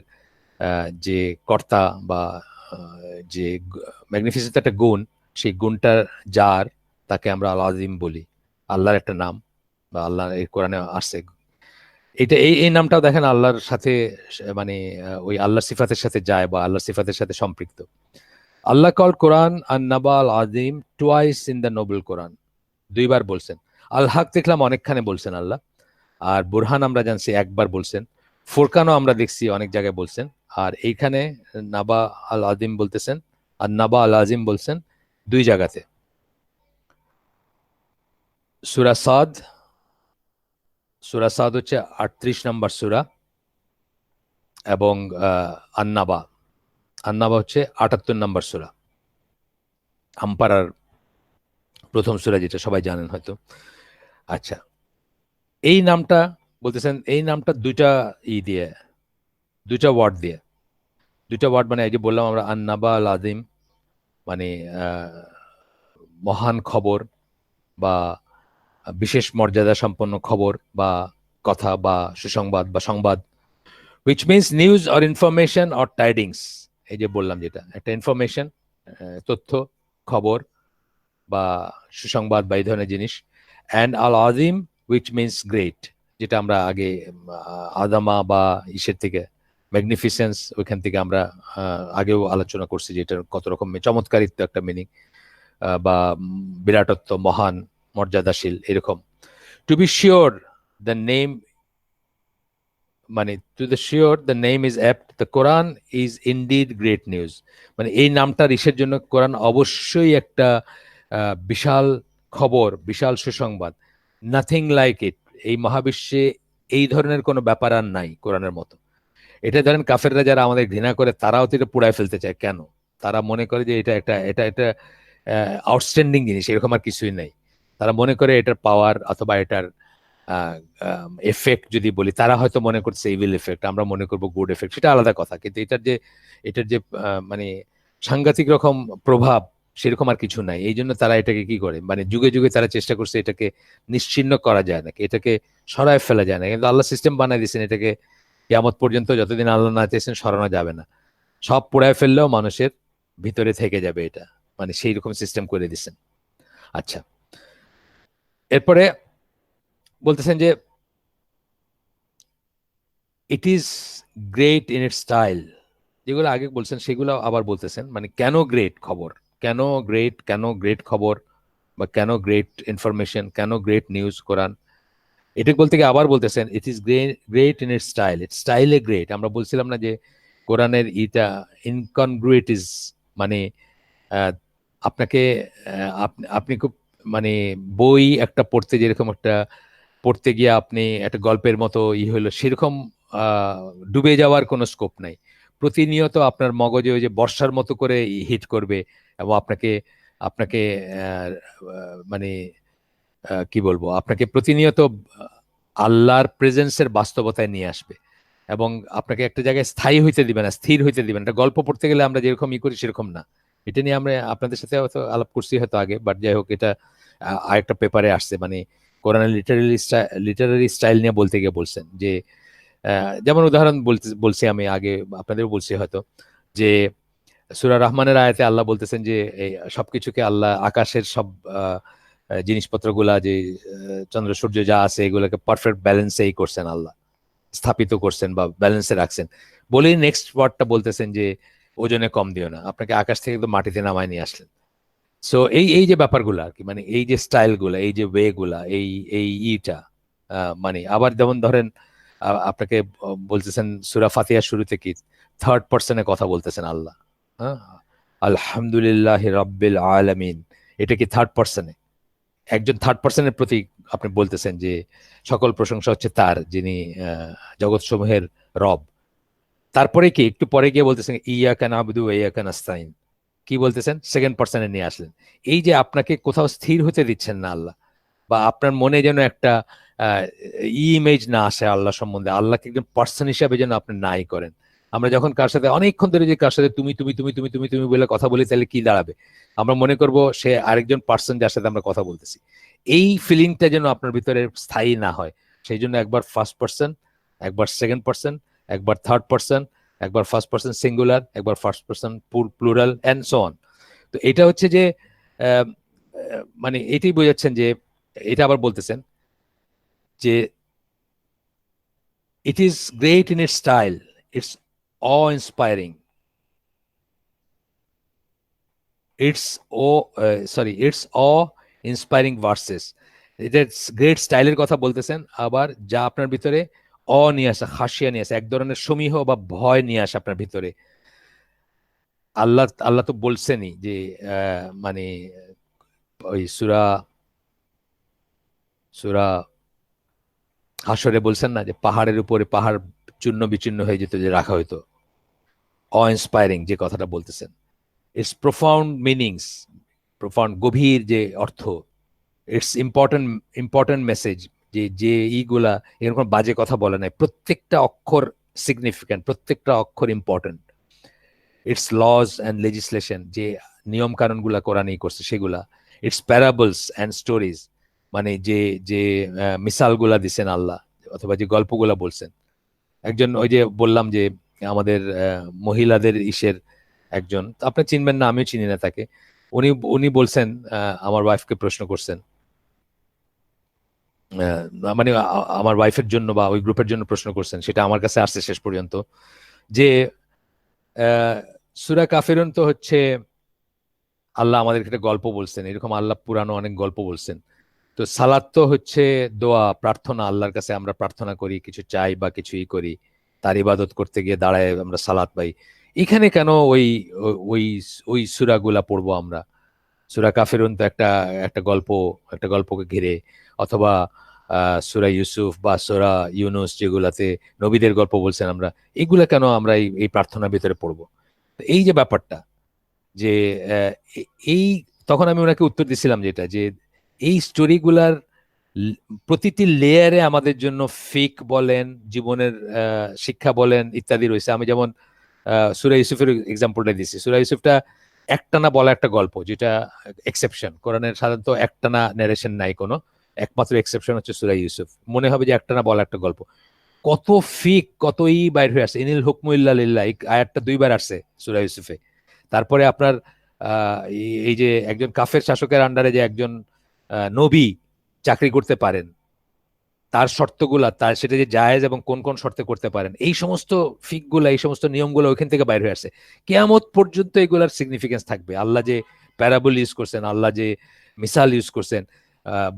যে কর্তা, বা যে ম্যাগনিফিসেন্স একটা গুণ, সেই গুণটা যার, তাকে আমরা আল আজিম বলি। আল্লাহর একটা নাম, বা আল্লাহ এই কোরআনে আসছে। এটা এই নামটাও দেখেন আল্লাহর সাথে, মানে ওই আল্লাহর সিফাতের সাথে যায়, বা আল্লাহর সিফাতের সাথে সম্পৃক্ত। আল্লাহ কল কোরআন আন নাবা আল আজিম twice in the noble Quran, দুইবার বলছেন। আল হাক দেখলাম অনেকখানে বলছেন আল্লাহ, আর বুরহান আমরা জানছি একবার বলছেন, ফুরকানও আমরা দেখছি অনেক জায়গায় বলছেন, আর এইখানে নাবা আল আজিম বলতেছেন, আর নাবা আল আজিম বলছেন দুই জায়গাতে। সূরা সাদ, সূরা সাদ হচ্ছে 38 নম্বর সূরা, এবং আন্নাবা, আন্নাবা হচ্ছে 78 নম্বর সূরা, আম্পারার প্রথম সূরা, যেটা সবাই জানেন হয়তো। আচ্ছা, এই নামটা বলতেছেন, এই নামটা দুইটা ওয়ার্ড দিয়ে, দুইটা ওয়ার্ড, মানে এই যে বললাম আমরা আন্নাবা আল আজিম, মানে মহান খবর, বা বিশেষ মর্যাদা সম্পন্ন খবর, বা কথা, বা সুসংবাদ, বা সংবাদ, which means news or information or tidings। এই যে বললাম, যেটা একটা ইনফরমেশন, তথ্য, খবর, বা সুসংবাদ, বা এই ধরনের জিনিস। And Al Azim which means great, যেটা আমরা আগে আদামা বা ইসের থেকে ম্যাগনিফিসেন্স, ওইখান থেকে আমরা আগেও আলোচনা করছি যে এটার কত রকম চমৎকারিত্ব একটা মিনিং, বা বিরাটত্ব, মহান, মর্যাদাশীল, এরকম। To be sure the name, মানে to the sure the name is apt, the Quran is indeed great news. মানে এই নামটার ইসের জন্য কোরআন অবশ্যই একটা বিশাল খবর, বিশাল সুসংবাদ। নাথিং লাইক ইট, এই মহাবিশ্বে এই ধরনের কোনো ব্যাপার আর নাই কোরআনের মতো। এটা ধরেন কাফেররা যারা আমাদের ঘৃণা করে, তারাও তো এটা পুড়ায় ফেলতে চায়। কেন? তারা মনে করে যে এটা আউটস্ট্যান্ডিং জিনিস, এরকম আর কিছুই নাই। তারা মনে করে এটার পাওয়ার, অথবা এটার এফেক্ট যদি বলি, তারা হয়তো মনে করছে ইভিল এফেক্ট, আমরা মনে করবো গুড এফেক্ট, সেটা আলাদা কথা। কিন্তু এটার যে মানে সাংঘাতিক রকম প্রভাব, সেরকম আর কিছু নাই। এই জন্য তারা এটাকে কি করে, মানে যুগে যুগে তারা চেষ্টা করছে এটাকে নিশ্চিহ্ন করা যায় নাকি, এটাকে সরায় ফেলা যায় না। কিন্তু আল্লাহ সিস্টেম বানাই দিয়েছেন, এটাকে কিয়ামত পর্যন্ত যতদিন আল্লাহ না চেয়েছেন সরানো যাবে না। সব পোড়ায় ফেললেও মানুষের ভিতরে থেকে যাবে এটা, মানে সেই রকম সিস্টেম করে দিচ্ছেন। আচ্ছা, এরপরে বলতেছেন যে it is great in its style, যেগুলো আগে বলছেন সেগুলো আবার বলতেছেন, মানে কেন গ্রেট খবর, কেন গ্রেট খবর, বা কেন গ্রেট ইনফরমেশন, কেন গ্রেট নিউজ কোরআন, এটা বলতে গিয়ে আবার বলতেছেন ইট is great in its style, it's স্টাইলে গ্রেট। আমরা বলছিলাম না যে কোরআনের ইটা ইনকনগ্রুইটিস, মানে আহ, আপনাকে আপনি খুব মানে বই একটা পড়তে যেরকম একটা পড়তে গিয়ে আপনি একটা গল্পের মতো হলো সেরকম আহ, ডুবে যাওয়ার কোনো স্কোপ নাই। প্রতিনিয়ত আপনার মগজে ওই যে বর্ষার মতো করে হিট করবে, এবং আপনাকে আপনাকে মানে কি বলবো, আপনাকে প্রতিনিয়ত আল্লাহর প্রেজেন্সের বাস্তবতায় নিয়ে আসবে, এবং আপনাকে একটা জায়গায় স্থায়ী হইতে দিবে না, স্থির হইতে দিবে না। একটা গল্প পড়তে গেলে আমরা যেরকম করি সেরকম না। এটা নিয়ে আমরা আপনাদের সাথে হয়তো আলাপ করছি হয়তো আগে, বাট যাই হোক, এটা আরেকটা পেপারে আসছে, মানে কোরআনের লিটারারি স্টাইল নিয়ে বলতে গিয়ে বলছেন যে যেমন উদাহরণ বলছি আমি আগে, আপনাদেরও বলছি হয়তো, যে সূরা রহমানের আয়াতে আল্লাহ বলতেছেন যে এই সবকিছুকে আল্লাহ, আকাশের সব জিনিসপত্রগুলা যে চন্দ্র সূর্য যা আছে এগুলোকে পারফেক্ট ব্যালেন্সেই করছেন আল্লাহ, স্থাপিত করছেন বা ব্যালেন্সে রাখছেন। বলেই নেক্সট ওয়ার্ডটা বলতেছেন যে ওজনে কম দিও না, আপনাকে আকাশ থেকে একদম মাটিতে নামায় নিয়ে আসলেন। সো এই এই যে ব্যাপারগুলো আর কি, মানে এই যে স্টাইল গুলা, এই যে ওয়ে গুলা, এই এই ইটা মানে আবার যেমন ধরেন আপনাকে বলতেছেন সূরা ফাতিহার শুরুতে কি থার্ড পার্সনে কথা বলতেছেন আল্লাহ, হ্যাঁ, আলহামদুলিল্লাহ রাব্বিল আলামিন, এটা কি থার্ড পার্সনে? একজন থার্ড পার্সনের প্রতি আপনি বলতেছেন যে সকল প্রশংসা হচ্ছে তার, যিনি জগৎ সমূহের রব। তারপরে কি একটু পরে গিয়ে বলতেছেন ইয়াকা নাবুদু ওয়া ইয়াকা নাস্তাইন, কি বলতেছেন? সেকেন্ড পার্সনে নিয়ে আসলেন। এই যে আপনাকে কোথাও স্থির হতে দিচ্ছেন না আল্লাহ, বা আপনার মনে যেন একটা ইমেজ না আসে আল্লাহ সম্বন্ধে, আল্লাহকে একজন পার্সন হিসাবে যেন আপনি নাই করেন। আমরা যখন কার সাথে অনেকক্ষণ ধরে যে কার সাথে তুমি তুমি তুমি তুমি তুমি তুমি বলে কথা বলি, তাহলে কি দাঁড়াবে? আমরা মনে করব সে আরেকজন পার্সন যার সাথে আমরা কথা বলতেছি। এই ফিলিংটা যেন আপনার ভিতরে স্থায়ী না হয়, সেই জন্য একবার ফার্স্ট পার্সন, একবার সেকেন্ড পার্সন, একবার থার্ড পার্সন, একবার ফার্স্ট পার্সন সিঙ্গুলার, একবার first person plural and so on. তো এটা হচ্ছে যে মানে এটাই বোঝাচ্ছেন যে, এটা আবার বলতেছেন যে it is great in its style, it's uh inspiring, it's oh sorry it's uh inspiring verses. এটা গ্রেট স্টাইলের কথা বলতেছেন, আবার যা আপনার ভিতরে অ নিয়ে আসা, হাসিয়া নিয়ে আসা, এক ধরনের সমীহ বা ভয় নিয়ে আসা আপনার ভিতরে। আল্লাহ আল্লাহ তো বলছেনই যে মানে ওই সুরা সুরা হাসরে বলছেন না যে পাহাড়ের উপরে পাহাড় চূর্ণ বিচূর্ণ হয়ে যেত যে রাখা হইতো, অ ইন্সপায়ারিং যে কথাটা বলতেছেন। ইটস প্রোফাউন্ড মিনিংস, প্রোফাউন্ড গভীর যে অর্থ, ইটস ইম্পর্টেন্ট ইম্পর্টেন্ট মেসেজ, যে যে ইগুলা এরকম বাজে কথা বলে নাই, প্রত্যেকটা অক্ষর সিগনিফিক্যান্ট, প্রত্যেকটা অক্ষর important. It's laws and legislation, যে নিয়ম কানুনগুলা কোরআনই করছে সেগুলা। ইটস প্যারাবলস অ্যান্ড স্টোরিজ, মানে যে যে মিসালগুলা দিছেন আল্লাহ, অথবা যে গল্পগুলা বলছেন। একজন ওই যে বললাম যে আমাদের মহিলাদের ইসের একজন, আপনি চিনবেন না, আমিও চিনি না তাকে। উনি উনি বলছেন, আমার ওয়াইফকে প্রশ্ন করছেন, মানে আমার ওয়াইফের জন্য বা ওই গ্রুপের জন্য প্রশ্ন করছেন, সেটা আমার কাছে আসছে শেষ পর্যন্ত, যে সূরা কাফিরুন তো হচ্ছে আল্লাহ আমাদেরকে একটা গল্প বলছেন, এরকম আল্লাহ পুরানো অনেক গল্প বলছেন। তো সালাত তো হচ্ছে দোয়া, প্রার্থনা, আল্লাহর কাছে আমরা প্রার্থনা করি, কিছু চাই বা কিছুই করি, তার ইবাদত করতে গিয়ে দাঁড়ায় আমরা সালাত পাই। এখানে কেন ওই ওই ওই সূরাগুলা পড়বো আমরা? সূরা কাফিরুন তো একটা একটা গল্প, একটা গল্পকে ঘিরে, অথবা সূরা ইউসুফ বা সূরা ইউনুস যেগুলাতে নবীদের গল্প বলছেন, আমরা এগুলা কেন আমরা এই এই প্রার্থনার ভিতরে পড়বো? তো এই যে ব্যাপারটা, যে এই, তখন আমি ওনাকে উত্তর দিছিলাম যেটা, যে এই স্টোরিগুলার প্রতিটি লেয়ারে আমাদের জন্য ফিক বলেন, জীবনের শিক্ষা বলেন, ইত্যাদি রয়েছে। আমি যেমন সূরা ইউসুফের এক্সাম্পলটা দিচ্ছি। সূরা ইউসুফটা একটানা বলা একটা গল্প, যেটা এক্সেপশন। কোরআনের সাধারণত একটানা ন্যারেশন নাই কোনো, একমাত্র এক্সেপশন হচ্ছে সূরা ইউসুফ। মনে হবে যে একটানা বলা একটা গল্প, কত ফিক, কতই বাইর হয়ে আসছে। ইনিল হুকমু ইল্লা লিল্লাহ, এই আয়াতটা দুইবার আসছে সূরা ইউসুফে। তারপরে আপনার এই যে একজন কাফের শাসকের আন্ডারে যে একজন নবী চাকরি করতে পারেন, তার শর্তগুলা, তার সেটা যে জায়েজ এবং কোন কোন শর্তে করতে পারেন, এই সমস্ত ফিকগুলা, এই সমস্ত নিয়মগুলো ওইখান থেকে বাইরে হয়ে আসছে। কিয়ামত পর্যন্ত এগুলার সিগনিফিকেন্স থাকবে। আল্লাহ যে প্যারাবল ইউজ করছেন, আল্লাহ যে মিসাল ইউজ করছেন,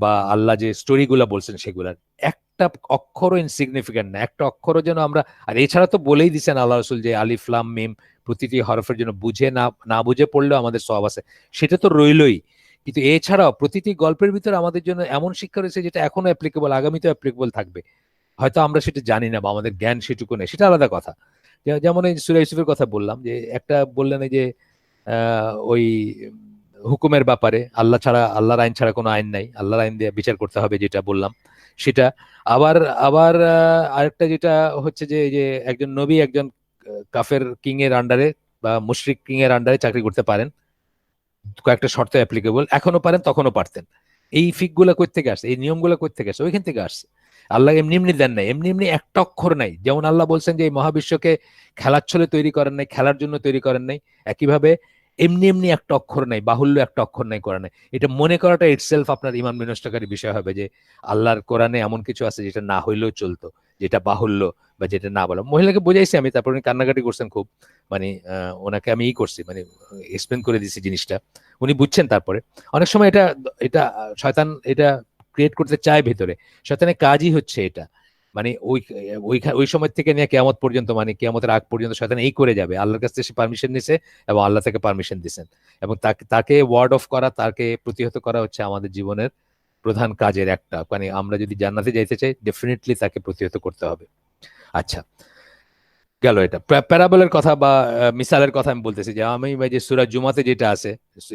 বা আল্লাহ যে স্টোরিগুলা বলছেন, সেগুলার একটা অক্ষরও ইনসিগনিফিকেন্ট না, একটা অক্ষরও যেন আমরা, আর এছাড়া তো বলেই দিচ্ছেন আল্লাহ রসুল যে আলিফ লাম মিম প্রতিটি হরফের জন্য বুঝে না না বুঝে পড়লেও আমাদের সওয়াব আছে, সেটা তো রইলই। কিন্তু এছাড়াও প্রতিটি গল্পের ভিতরে আমাদের জন্য এমন শিক্ষা রয়েছে যেটা এখনো অ্যাপ্লিকেবল, আগামীতেও অ্যাপ্লিকেবল থাকবে। হয়তো আমরা সেটা জানি না বা আমাদের জ্ঞান সেটুকু নেই, সেটা আলাদা কথা। যেমন এই সূরা ইউসুফের কথা বললাম, যে একটা বললেন এই যে ওই হুকুমের ব্যাপারে, আল্লাহ ছাড়া, আল্লাহর আইন ছাড়া কোনো আইন নাই, আল্লাহর আইন দিয়ে বিচার করতে হবে, যেটা বললাম সেটা। আবার আবার আরেকটা যেটা হচ্ছে যে এই যে একজন নবী একজন কাফের কিং এর আন্ডারে বা মুশরিক কিং এর আন্ডারে চাকরি করতে পারেন, কয়েকটা শর্ত অ্যাপ্লিকেবল, এখনো পারেন তখনও পারতেন। এই ফিক গুলা কই থেকে আসছে, এই নিয়মগুলো কই থেকে আসছে? ওইখান থেকে আসছে। আল্লাহ এমনি এমনি দেন নাই, এমনি এমনি একটা অক্ষর নাই। যেমন আল্লাহ বলছেন যে এই মহাবিশ্বকে খেলার ছলে তৈরি করেন নাই, খেলার জন্য তৈরি করেন নাই, একইভাবে এমনি এমনি একটা অক্ষর নাই, বাহুল্য একটা অক্ষর নাই কোরআনে। এটা মনে করাটা ইটসেলফ আপনার ইমান বিনষ্টকারী বিষয় হবে, যে আল্লাহর কোরআনে এমন কিছু আছে যেটা না হইলেও চলতো, যেটা বাহুল্য বা যেটা না বলা। মহিলাকে বুঝাইছি আমি, তারপর উনি কান্নাকাটি করছেন খুব, মানে ওনাকে আমি করছি, মানে এক্সপ্লেন করে দিছি জিনিসটা, উনি বুঝছেন। তারপরে অনেক সময় এটা এটা শয়তান এটা ক্রিয়েট করতে চায় ভেতরে, শয়তানের কাজই হচ্ছে এটা। মানে ওই সময় থেকে নিয়ে কেয়ামত পর্যন্ত, মানে কেয়ামতের আগ পর্যন্ত শয়তান এই করে যাবে। আল্লাহর কাছ থেকে সে পারমিশন নিছে এবং আল্লাহ থেকে পারমিশন দিচ্ছেন, এবং তাকে তাকে ওয়ার্ড অফ করা, তাকে প্রতিহত করা হচ্ছে আমাদের জীবনের প্রধান কাজের একটা। মানে আমরা যদি জান্নাতে যাইতে চাই, ডেফিনেটলি তাকে প্রতিহত করতে হবে। আচ্ছা, গেল এটা প্যারাবলের কথা বা মিসালের কথা। আমি বলতেছি যে আমি যে সূরা জুমাতে যেটা আছে,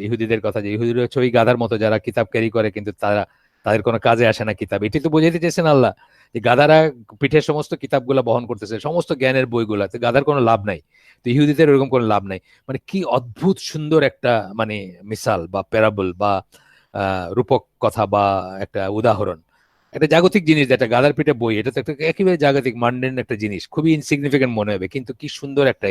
ইহুদিদের কথা, যে ইহুদিরা হচ্ছে ওই গাধার মতো যারা কিতাব ক্যারি করে কিন্তু তারা, তাদের কোনো কাজে আসে না কিতাব। এটি তো বোঝাইতে চেয়েছেন আল্লাহ, যে গাধারা পিঠে সমস্ত কিতাবগুলা বহন করতেছে, সমস্ত জ্ঞানের বইগুলা, তো গাধার কোনো লাভ নাই, তো ইহুদিদের ওরকম কোনো লাভ নাই। মানে কি অদ্ভুত সুন্দর একটা মানে মিসাল বা প্যারাবল বা রূপক কথা বা একটা উদাহরণ। একটা জাগতিক জিনিস, যেটা গাধার পিঠে বই, এটা তো একটা একেবারে জাগতিক মান্ডেন একটা জিনিস, খুবই ইনসিগনিফিকেন্ট মনে হবে, কিন্তু কি সুন্দর একটা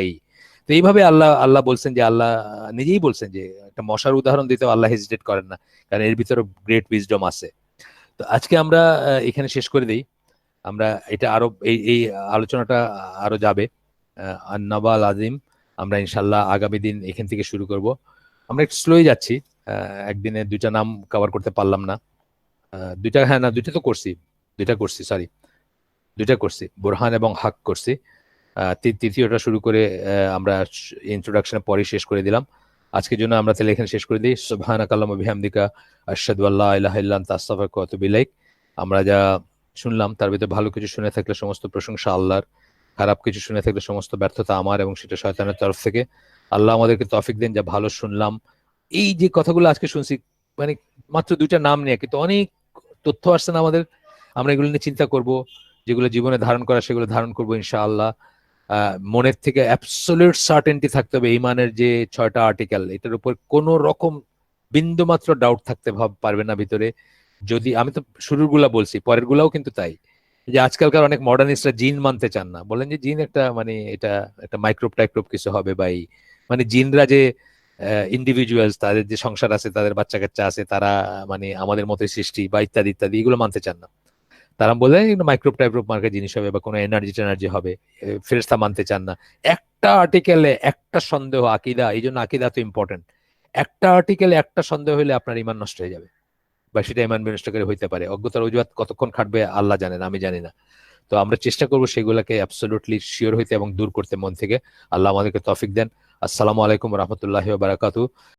তো এইভাবে আল্লাহ আল্লাহ বলছেন, যে আল্লাহ নিজেই বলছেন যে একটা মশার উদাহরণ দিতেও আল্লাহ হেজিটেট করেন না, কারণ এর ভিতরে গ্রেট উইজডম আছে। তো আজকে আমরা এখানে শেষ করে দিই। আমরা এটা আরো এই আলোচনাটা আরো যাবে আন্নাবাল আজিম। আমরা ইনশাল্লাহ আগামী দিন এখান থেকে শুরু করব। আমরা একটু স্লোই যাচ্ছি, একদিনে দুইটা নাম কভার করতে পারলাম না। দুইটা, হ্যাঁ না, দুইটা তো করছি, দুইটা করছি, সরি, দুইটা করছি, বোরহান এবং হক করছি। তৃতীয়টা শুরু করে আমরা ইন্ট্রোডাকশনের পরে শেষ করে দিলাম। আজকের জন্য আমরা তাহলে এখানে শেষ করে দিই। সুবহানাকাল্লাহুম্মা বিহামদিকা আশহাদু আল্লা ইলাহা ইল্লা আনতা আস্তাগফিরুকা ওয়া আতুবু ইলাইক। আমরা যা শুনলাম তার ভিতরে ভালো কিছু শুনে থাকলে সমস্ত প্রশংসা আল্লাহর, খারাপ কিছু শুনে থাকলে সমস্ত ব্যর্থতা আমার, এবং সেটা শয়তানের তরফ থেকে। আল্লাহ আমাদেরকে তৌফিক দেন যা ভালো শুনলাম। এই যে কথাগুলো আজকে শুনছি, মানে মাত্র দুইটা নাম নিয়ে, কিন্তু অনেক তথ্য আসছে না আমাদের। আমরা এগুলো নিয়ে চিন্তা করব, যেগুলো জীবনে ধারণ করা সেগুলো ধারণ করবো ইনশাআল্লাহ। মনের থেকে অ্যাবসলিউট সার্টেনটি থাকতে হবে, ইমানের যে 6টা আর্টিকেল, এটার উপর কোনো রকম বিন্দু মাত্র ডাউট থাকতে পারবে না ভিতরে। যদি আমি তো শুরুর গুলা বলছি, পরের গুলাও কিন্তু তাই। যে আজকালকার অনেক মডার্নিস্টরা জিন মানতে চান না, বলেন যে জিন একটা মানে এটা একটা মাইক্রোব টাইক্রোব কিছু হবে, বা মানে জিনরা যে ইন্ডিভিজুয়ালস, তাদের যে সংসার আছে, তাদের বাচ্চা কাচ্চা আছে, তারা মানে আমাদের মতোই সৃষ্টি বা ইত্যাদি ইত্যাদি, এগুলো মানতে চান না। তারা বলে মাইক্রোব টাইক্রোব মার্কের জিনিস হবে বা কোনো এনার্জি টেনার্জি হবে, ফেরেশতা মানতে চান না। একটা আর্টিকেলে একটা সন্দেহ, আকিদা, এই জন্য আকিদা তো ইম্পর্টেন্ট। একটা আর্টিকেলে একটা সন্দেহ হলে আপনার ইমান নষ্ট হয়ে যাবে, বা সেটা ইমান বিনষ্টকারী হইতে পারে। অজ্ঞতার অজুহাত কতক্ষণ খাটবে আল্লাহ জানেন, আমি জানি না। তো আমরা চেষ্টা করবো সেগুলোকে অ্যাবসলিউটলি শিওর হইতে এবং দূর করতে মন থেকে। আল্লাহ আমাদেরকে তৌফিক দেন। আসসালামু আলাইকুম রহমতুল্লাহি ওয়া বারাকাতুহু।